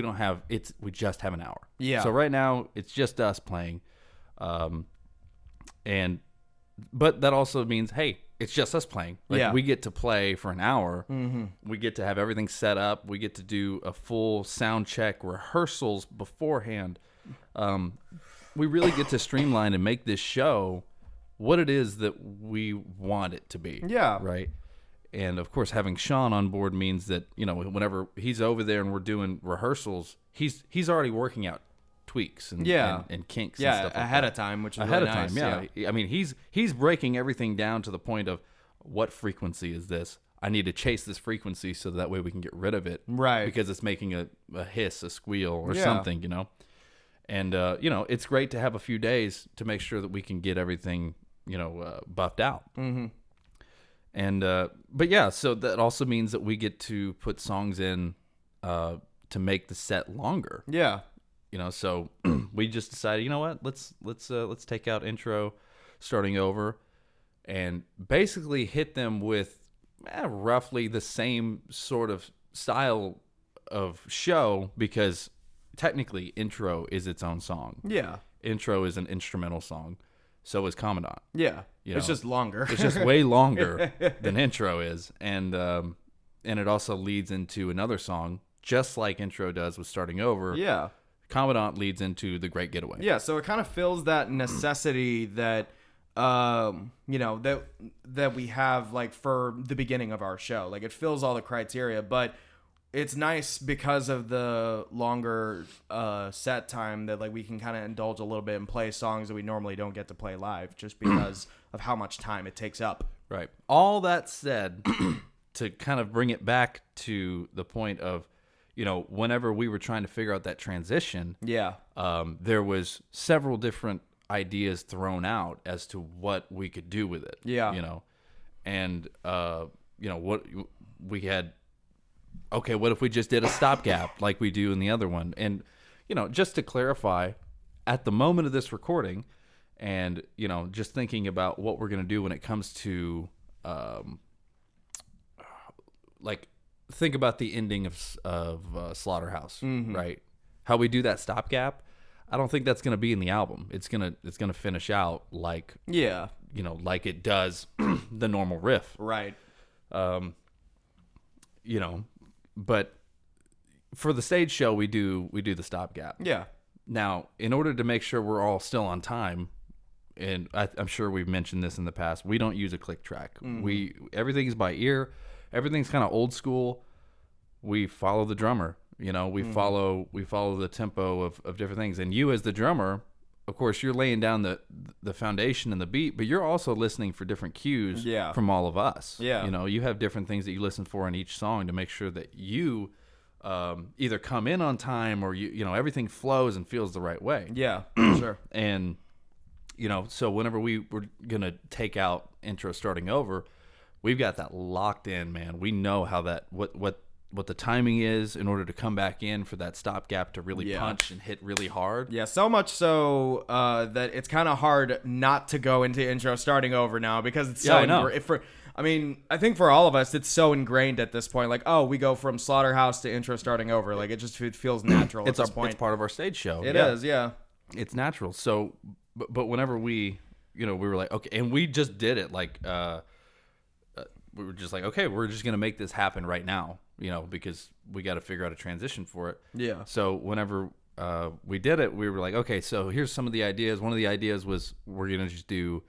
we just have an hour. Yeah. So right now it's just us playing, but that also means, hey, it's just us playing. Like, we get to play for an hour. Mm-hmm. We get to have everything set up. We get to do a full sound check, rehearsals beforehand. We really get to streamline and make this show what it is that we want it to be. Yeah. Right. And of course, having Sean on board means that, whenever he's over there and we're doing rehearsals, he's already working out tweaks and kinks and stuff like ahead that. of time, which is ahead really of nice. time. Yeah. I mean, he's breaking everything down to the point of, what frequency is this? I need to chase this frequency so that way we can get rid of it. Right. Because it's making a hiss, a squeal, or something, And, it's great to have a few days to make sure that we can get everything, buffed out. Mm-hmm. And, but yeah, so that also means that we get to put songs in to make the set longer. Yeah. So we just decided, you know what, let's take out intro, starting over, and basically hit them with roughly the same sort of style of show, because technically intro is its own song. Yeah. Intro is an instrumental song. So is Commandant. Yeah. It's just longer. It's just way longer than intro is. And it also leads into another song, just like intro does with Starting Over. Yeah. Commandant leads into The Great Getaway. Yeah, so it kind of fills that necessity that that we have, like, for the beginning of our show. Like, it fills all the criteria, but it's nice because of the longer set time that, like, we can kind of indulge a little bit and play songs that we normally don't get to play live, just because of how much time it takes up. Right. All that said, to kind of bring it back to the point of, whenever we were trying to figure out that transition, there was several different ideas thrown out as to what we could do with it. Yeah. And what we had. Okay, what if we just did a stopgap like we do in the other one? And just to clarify, at the moment of this recording, and just thinking about what we're gonna do when it comes to, think about the ending of Slaughterhouse, mm-hmm. right? How we do that stopgap. I don't think that's gonna be in the album. It's gonna finish out like like it does the normal riff, right? But for the stage show, we do the stopgap. Yeah. Now, in order to make sure we're all still on time, and I'm sure we've mentioned this in the past, we don't use a click track. Mm-hmm. Everything's by ear. Everything's kind of old school. We follow the drummer. We follow the tempo of different things. And you, as the drummer, of course, you're laying down the foundation and the beat, but you're also listening for different cues from all of us. Yeah. You have different things that you listen for in each song to make sure that you either come in on time or everything flows and feels the right way. Yeah, sure. And so whenever we were gonna take out intro Starting Over, we've got that locked in, man. We know how that what the timing is in order to come back in for that stopgap to really punch and hit really hard. Yeah, so much so that it's kind of hard not to go into intro Starting Over now, because it's so I think for all of us, it's so ingrained at this point. Like, we go from Slaughterhouse to intro Starting Over. Like, it feels natural at this point. It's part of our stage show. It is, yeah. It's natural. So, but whenever we were like, okay, and we just did it. Like, we were just like, okay, we're just gonna make this happen right now. Because we got to figure out a transition for it. Yeah. So whenever we did it, we were like, okay, so here's some of the ideas. One of the ideas was we're going to just do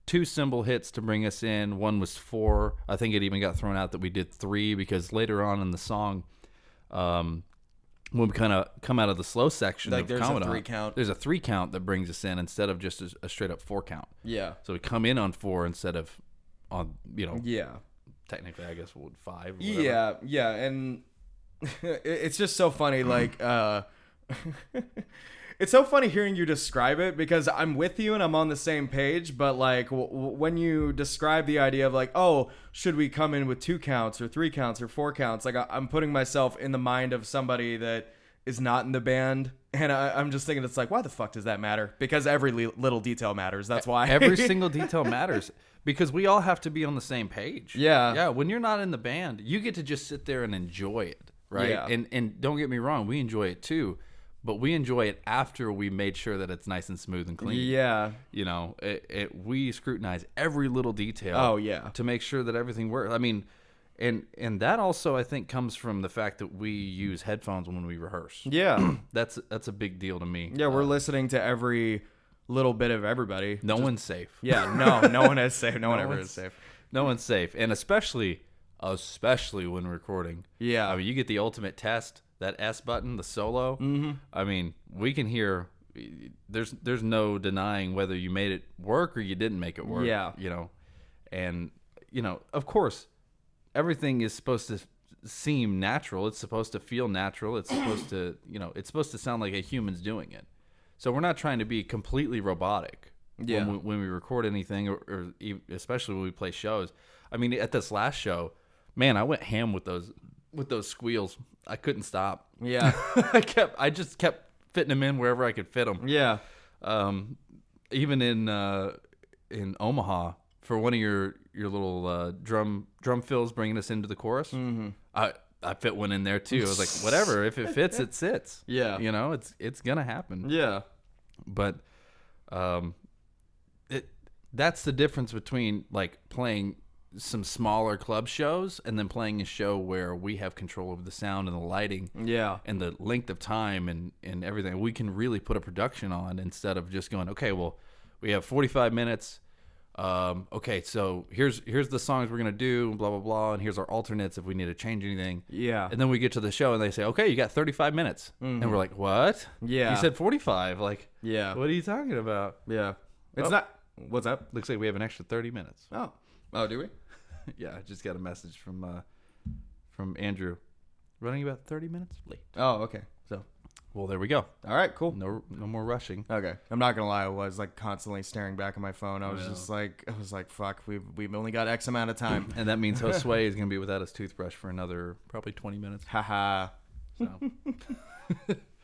2 cymbal hits to bring us in. One was 4. I think it even got thrown out that we did 3, because later on in the song, when we kind of come out of the slow section Like of there's a Commandant, 3 count. there's a 3 count that brings us in instead of just a straight up 4 count. Yeah. So we come in on 4 instead of on, Yeah. technically I guess 5. Or Yeah, yeah, and it's just so funny. Like, it's so funny hearing you describe it because I'm with you and I'm on the same page. But like, when you describe the idea of like, oh, should we come in with 2 counts or 3 counts or 4 counts? Like, I'm putting myself in the mind of somebody that is not in the band, and I'm just thinking, it's like, why the fuck does that matter? Because every little detail matters. That's why. Every single detail matters. Because we all have to be on the same page. Yeah. Yeah. When you're not in the band, you get to just sit there and enjoy it, right? Yeah. And don't get me wrong, we enjoy it too, but we enjoy it after we made sure that it's nice and smooth and clean. Yeah. We scrutinize every little detail. Oh, yeah. To make sure that everything works. I mean, and that also I think comes from the fact that we use headphones when we rehearse. Yeah. That's a big deal to me. Yeah, we're listening to every little bit of everybody. No one's safe. Yeah, no one is safe. No one ever is safe. No one's safe, and especially when recording. Yeah. I mean, you get the ultimate test, that S button, the solo. Mm-hmm. I mean, we can hear. There's no denying whether you made it work or you didn't make it work. Yeah. And of course, everything is supposed to seem natural. It's supposed to feel natural. It's supposed to, it's supposed to sound like a human's doing it. So we're not trying to be completely robotic when we record anything, or especially when we play shows. I mean, at this last show, man, I went ham with those squeals. I couldn't stop. Yeah. I just kept fitting them in wherever I could fit them. Yeah. Even in Omaha, for one of your little drum fills bringing us into the chorus, I fit one in there too. I was like, whatever, if it fits, it sits. Yeah. It's gonna happen. Yeah. But that's the difference between like playing some smaller club shows and then playing a show where we have control over the sound and the lighting. Yeah. And the length of time and everything. We can really put a production on instead of just going, okay, well, we have 45 minutes. Okay, so here's the songs we're gonna do, blah blah blah, and here's our alternates if we need to change anything. Yeah. And then we get to the show and they say, okay, you got 35 minutes, and we're like, what? Yeah. You said 45. Like, Yeah. what are you talking about? Yeah. It's not. What's up? Looks like we have an extra 30 minutes. Oh, do we? Yeah, I just got a message from Andrew, running about 30 minutes late. Oh, okay. So, well, there we go. all right, cool. No more rushing. Okay. I'm not gonna lie. I was like constantly staring back at my phone. I was like, fuck. We've only got X amount of time. And that means Josue is gonna be without his toothbrush for another probably 20 minutes. Haha. So.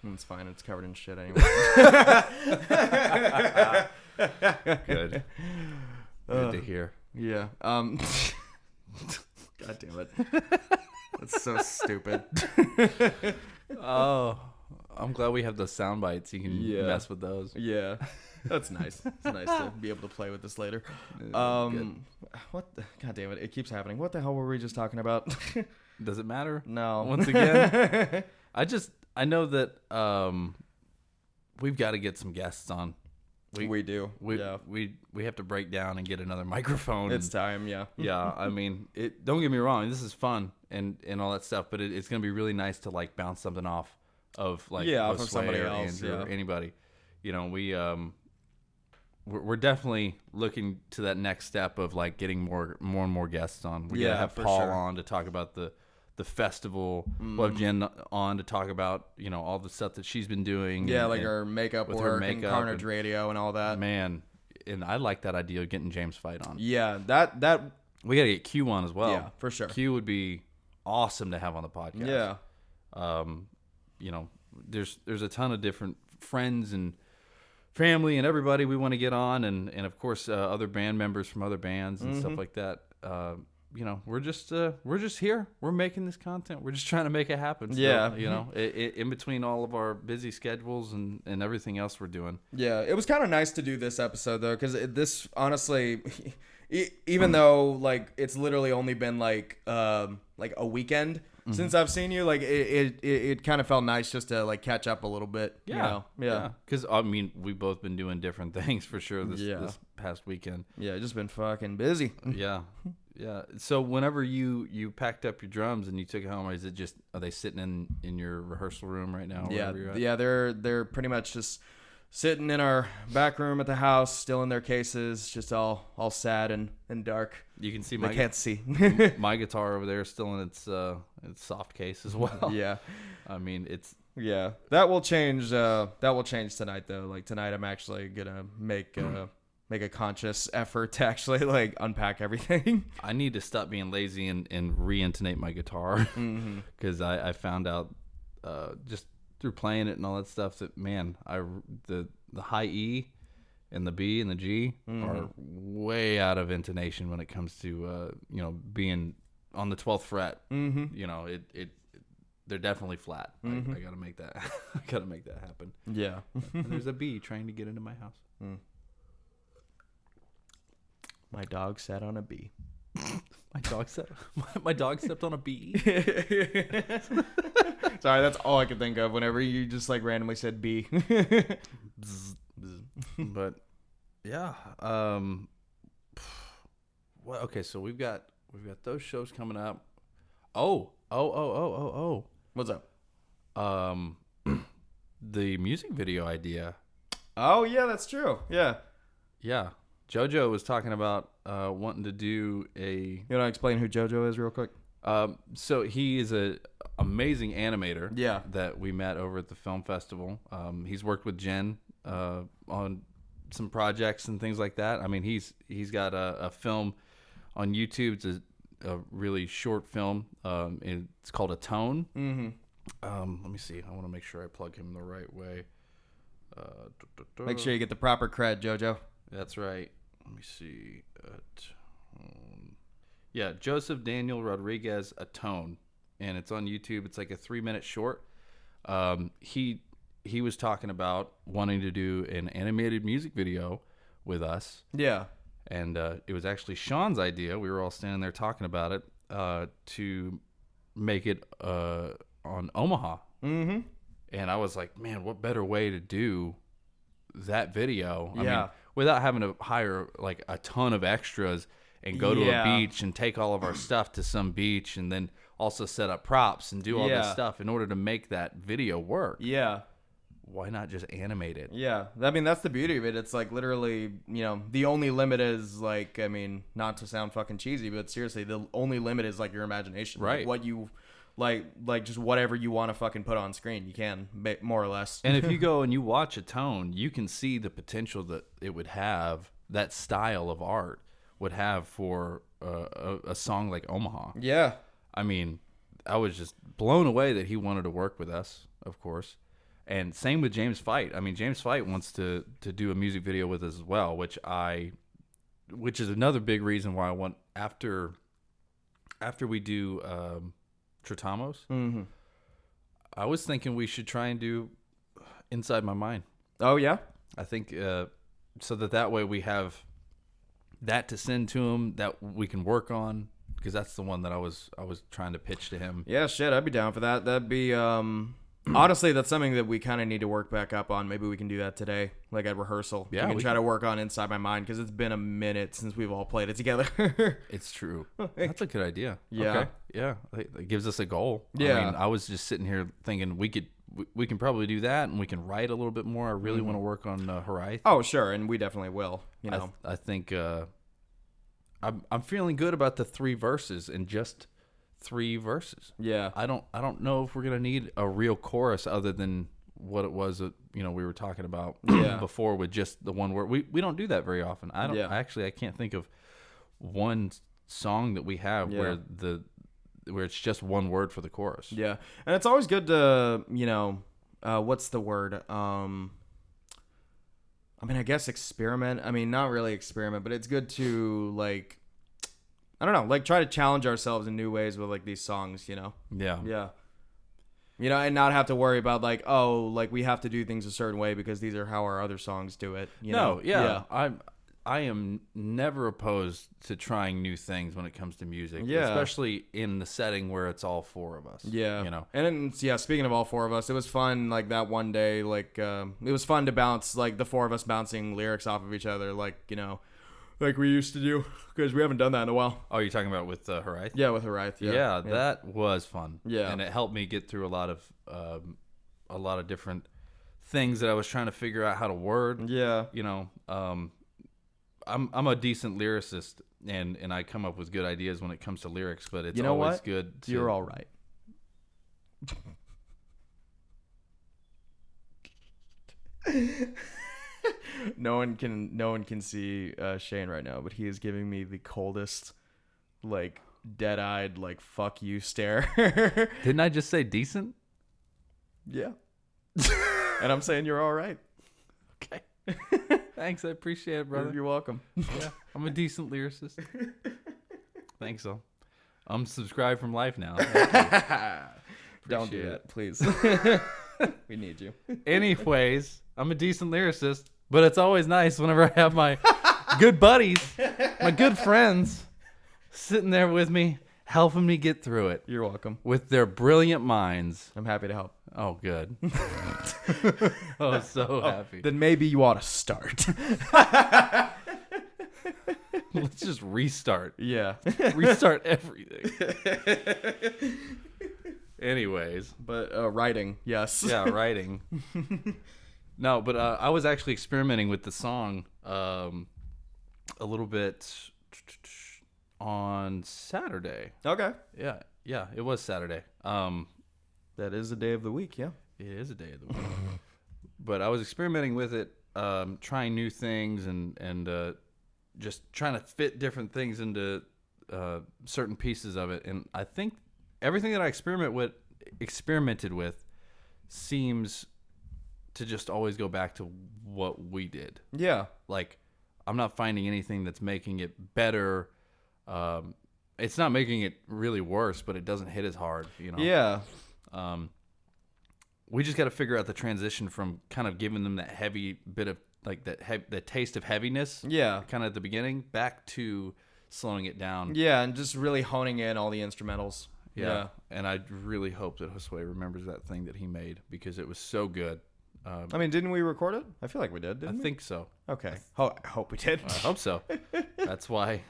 It's fine. It's covered in shit anyway. Good. Good to hear. Yeah. God damn it. That's so stupid. Oh, I'm glad we have the sound bites. You can mess with those. Yeah. That's nice. It's nice to be able to play with this later. Good. What? God damn it. It keeps happening. What the hell were we just talking about? Does it matter? No. Once again, I know that we've got to get some guests on. We do. We have to break down and get another microphone. It's time, yeah. Yeah, I mean, don't get me wrong, this is fun and all that stuff, but it's gonna be really nice to like bounce something off of like off Josue of somebody or else, Andrew or anybody. We're definitely looking to that next step of like getting more and more guests on. We're gonna have Paul on to talk about the festival. We'll have Jen on to talk about all the stuff that she's been doing. Yeah, like her makeup with work her makeup and Carnage Radio and all that. Man, and I like that idea of getting James Fight on. Yeah, that we gotta get Q on as well. Yeah, for sure. Q would be awesome to have on the podcast. Yeah. There's a ton of different friends and family and everybody we want to get on, and of course other band members from other bands and stuff like that. We're just here. We're making this content. We're just trying to make it happen. Still, yeah. In between all of our busy schedules and everything else we're doing. Yeah, it was kind of nice to do this episode though, because this honestly, even though like it's literally only been like a weekend since I've seen you, like it kind of felt nice just to like catch up a little bit. Yeah. Because I mean, we've both been doing different things for sure this past weekend. Yeah, just been fucking busy. Yeah. Yeah. So whenever you packed up your drums and you took it home, are they sitting in your rehearsal room right now? Yeah, Wherever you're at? yeah, they're pretty much just sitting in our back room at the house, still in their cases, just all sad and dark. You can see They can't see. my guitar over there is still in its soft case as well. Yeah. I mean, it's Yeah, that will change. That will change tonight, though. Like tonight, I'm actually gonna make a conscious effort to actually like unpack everything. I need to stop being lazy and re-intonate my guitar because I found out just through playing it and all that stuff that man, the high E and the B and the G are way out of intonation when it comes to being on the 12th fret. You know, they're definitely flat. I gotta make that. I gotta make that happen. Yeah. And there's a bee trying to get into my house. My dog sat on a bee. My dog stepped on a bee. Sorry, that's all I could think of whenever you just like randomly said bee. But yeah. Well, okay, so we've got those shows coming up. Oh. What's up? The music video idea. Oh yeah, that's true. Yeah. Yeah. JoJo was talking about wanting to do a. You want to explain who JoJo is real quick? So he is a amazing animator. Yeah. That we met over at the film festival. He's worked with Jen on some projects and things like that. I mean, he's got a film on YouTube. It's a really short film. It's called A Tone. Let me see. I want to make sure I plug him the right way. Make sure you get the proper cred, JoJo. That's right. Let me see. Yeah, Joseph Daniel Rodriguez, A Tone, and it's on YouTube. It's like a 3-minute short. He was talking about wanting to do an animated music video with us. Yeah. And it was actually Sean's idea. We were all standing there talking about it to make it on Omaha. And I was like, man, what better way to do that video? I mean, without having to hire like a ton of extras and go to a beach and take all of our stuff to some beach and then also set up props and do all this stuff in order to make that video work. Yeah. Why not just animate it? Yeah. I mean, that's the beauty of it. It's like literally, the only limit is like, I mean, not to sound fucking cheesy, but seriously, the only limit is like your imagination. Right. Like, what you like just whatever you want to fucking put on screen, you can, more or less. And if you go and you watch A Tone, you can see the potential that it would have, that style of art would have for a song like Omaha. Yeah. I mean, I was just blown away that he wanted to work with us, of course. And same with James Fight. I mean, James Fight wants to do a music video with us as well, which is another big reason why I want after we do Tratamos. I was thinking we should try and do Inside My Mind. Oh yeah. I think so that way we have that to send to him that we can work on, because that's the one that I was trying to pitch to him. Yeah, shit, I'd be down for that. That'd be honestly, that's something that we kind of need to work back up on. Maybe we can do that today, like at rehearsal. Yeah, we can try to work on Inside My Mind, because it's been a minute since we've all played it together. It's true. That's a good idea. Yeah. Okay. Yeah. It gives us a goal. Yeah. I mean, I was just sitting here thinking we can probably do that, and we can write a little bit more. I really want to work on Haraith. Oh, sure, and we definitely will. I think I'm feeling good about the 3 verses and just 3 verses. Yeah. I don't know if we're gonna need a real chorus other than what it was that we were talking about before with just the one word. We don't do that very often. I can't think of one song that we have where it's just one word for the chorus. Yeah. And it's always good to, what's the word? I mean, I guess experiment. I mean, not really experiment, but it's good to like, I don't know, like try to challenge ourselves in new ways with like these songs, Yeah. Yeah. And not have to worry about like, oh, like we have to do things a certain way because these are how our other songs do it. Yeah. I am never opposed to trying new things when it comes to music. Yeah. Especially in the setting where it's all 4 of us. Yeah. And then, speaking of all 4 of us, it was fun like that one day, like it was fun to bounce like the 4 of us bouncing lyrics off of each other, like, like we used to do, because we haven't done that in a while. Oh, you're talking about with Haraith? Yeah, with Haraith. Yeah, that was fun. Yeah. And it helped me get through a lot of different things that I was trying to figure out how to word. Yeah. You know, I'm a decent lyricist, and I come up with good ideas when it comes to lyrics, but it's always good to... You're all right. No one can see Shane right now, but he is giving me the coldest, like, dead-eyed, like, fuck you stare. Didn't I just say decent? Yeah. And I'm saying you're all right. Okay. Thanks, I appreciate it, brother. You're welcome. Yeah, I'm a decent lyricist. Thanks, so. I'm subscribed from life now. Don't do that, please. We need you. Anyways, I'm a decent lyricist, but it's always nice whenever I have my good buddies, my good friends, sitting there with me, helping me get through it. You're welcome. With their brilliant minds. I'm happy to help. Oh, good. Oh, so happy. Then maybe you ought to start. Let's just restart. Yeah. Restart everything. Anyways. But writing, yes. Yeah, writing. No, but I was actually experimenting with the song a little bit on Saturday. Okay. Yeah, it was Saturday. That is a day of the week, yeah. It is a day of the week. But I was experimenting with it, trying new things and just trying to fit different things into certain pieces of it. And I think everything that I experimented with seems to just always go back to what we did. Yeah. Like, I'm not finding anything that's making it better. It's not making it really worse, but it doesn't hit as hard, you know? Yeah. We just got to figure out the transition from kind of giving them that heavy bit of, like, that taste of heaviness. Yeah. Kind of at the beginning, back to slowing it down. Yeah, and just really honing in all the instrumentals. Yeah. And I really hope that Josue remembers that thing that he made, because it was so good. I mean, didn't we record it? I feel like we did, didn't we? I think so. Okay. I hope we did. I hope so. That's why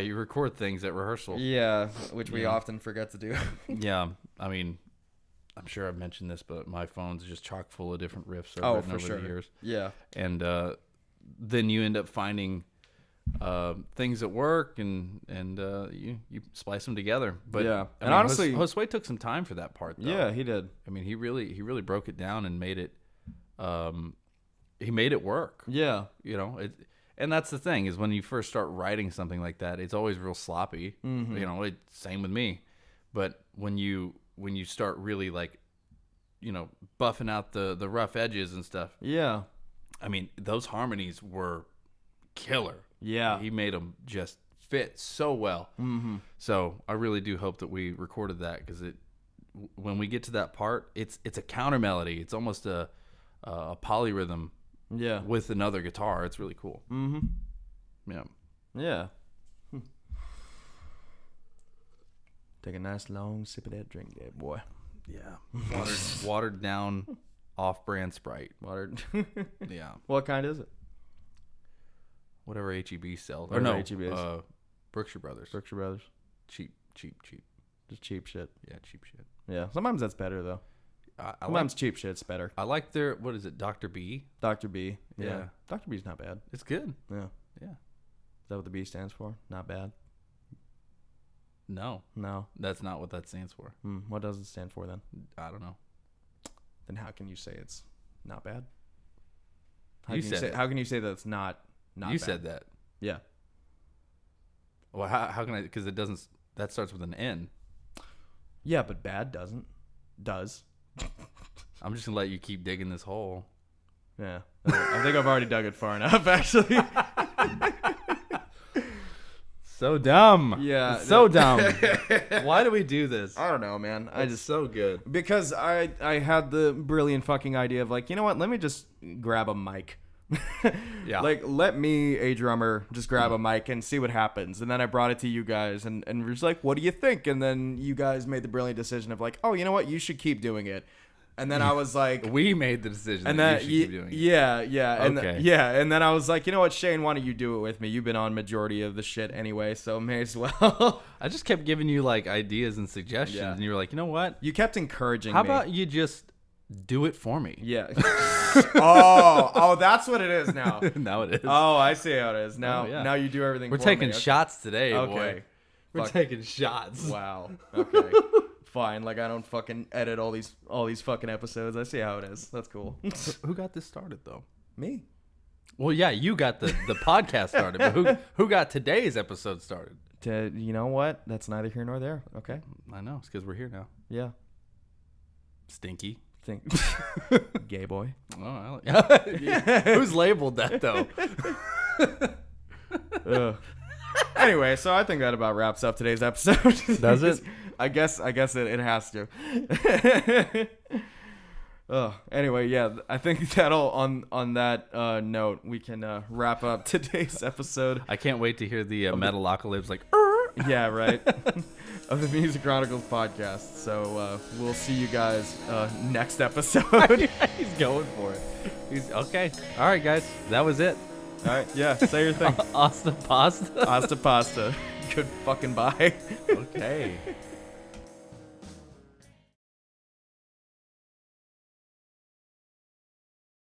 you record things at rehearsal. Yeah, which we often forget to do. Yeah. I mean, I'm sure I've mentioned this, but my phone's just chock full of different riffs I've Oh, written for over sure. the years. Yeah. And then you end up finding things that work, and you splice them together. But yeah, I mean, honestly, Josue took some time for that part, though. Yeah, he did. I mean, he really broke it down and made it. He made it work. Yeah, you know it, and that's the thing, is when you first start writing something like that, it's always real sloppy. Mm-hmm. You know, same with me. But when you start really, like, you know, buffing out the rough edges and stuff. Yeah. I mean, those harmonies were killer. Yeah. He made them just fit so well. Mm-hmm. So I really do hope that we recorded that, because when we get to that part, it's a counter melody. It's almost a polyrhythm. Yeah. With another guitar. It's really cool. Mm-hmm. Yeah. Yeah. Take a nice long sip of that drink there, boy. Yeah. Watered down off-brand Sprite. Watered. Yeah. What kind is it? Whatever HEB sells. Whatever Or no, HEB is. Berkshire Brothers. Berkshire Brothers. Cheap. Just cheap shit. Yeah, cheap shit. Yeah. Sometimes that's better, though. Sometimes cheap shit's better. I like their, what is it, Dr. B? Dr. B. Yeah. Dr. B's not bad. It's good. Yeah. Yeah. Is that what the B stands for? Not bad? No. No. That's not what that stands for. What does it stand for then? I don't know. Then how can you say it's not bad? How can you say that it's not you bad? said that. Yeah. Well, how can I, because it doesn't, that starts with an N. Yeah, but bad doesn't. Does. I'm just going to let you keep digging this hole. Yeah. I think I've already dug it far enough, actually. So dumb. Yeah. It's so dumb. Why do we do this? I don't know, man. It's so good. Because I had the brilliant fucking idea of, like, you know what? Let me just grab a mic. Yeah. Like, let me, a drummer, just grab a mic and see what happens. And then I brought it to you guys, and we're just like, what do you think? And then you guys made the brilliant decision of, like, oh, you know what? You should keep doing it. And then I was like, we made the decision and that then you should keep doing it. yeah, and Okay. and then I was like, you know what, Shane, why don't you do it with me? You've been on majority of the shit anyway, so may as well. I just kept giving you like ideas and suggestions, Yeah. and you were like, you know what? You kept encouraging How me. about you just do it for me? Yeah. oh, that's what it is now. Now it is. Oh, I see how it is now. Oh, yeah. Now you do everything. We're for taking me. Okay. shots today, boy. Okay. We're Fuck. taking shots. Wow. Okay. Fine. Like I don't fucking edit all these fucking episodes. I see how it is. That's cool. Who got this started though? Me. Well, yeah, you got the podcast started, but who got today's episode started? You know what? That's neither here nor there. Okay. I know, it's because we're here now. Yeah. Stinky. Think. Gay boy. Oh, who's labeled that though? Ugh. Anyway, so I think that about wraps up today's episode. Does it? I guess it has to. Anyway, yeah, I think that'll on that note we can wrap up today's episode. I can't wait to hear the Metalocalypse like. Yeah, right. Of the Music Chronicles podcast. So we'll see you guys next episode. He's going for it. He's okay. All right, guys, that was it. All right, yeah, say your thing. Hasta pasta. Pasta pasta. Good fucking bye. Okay.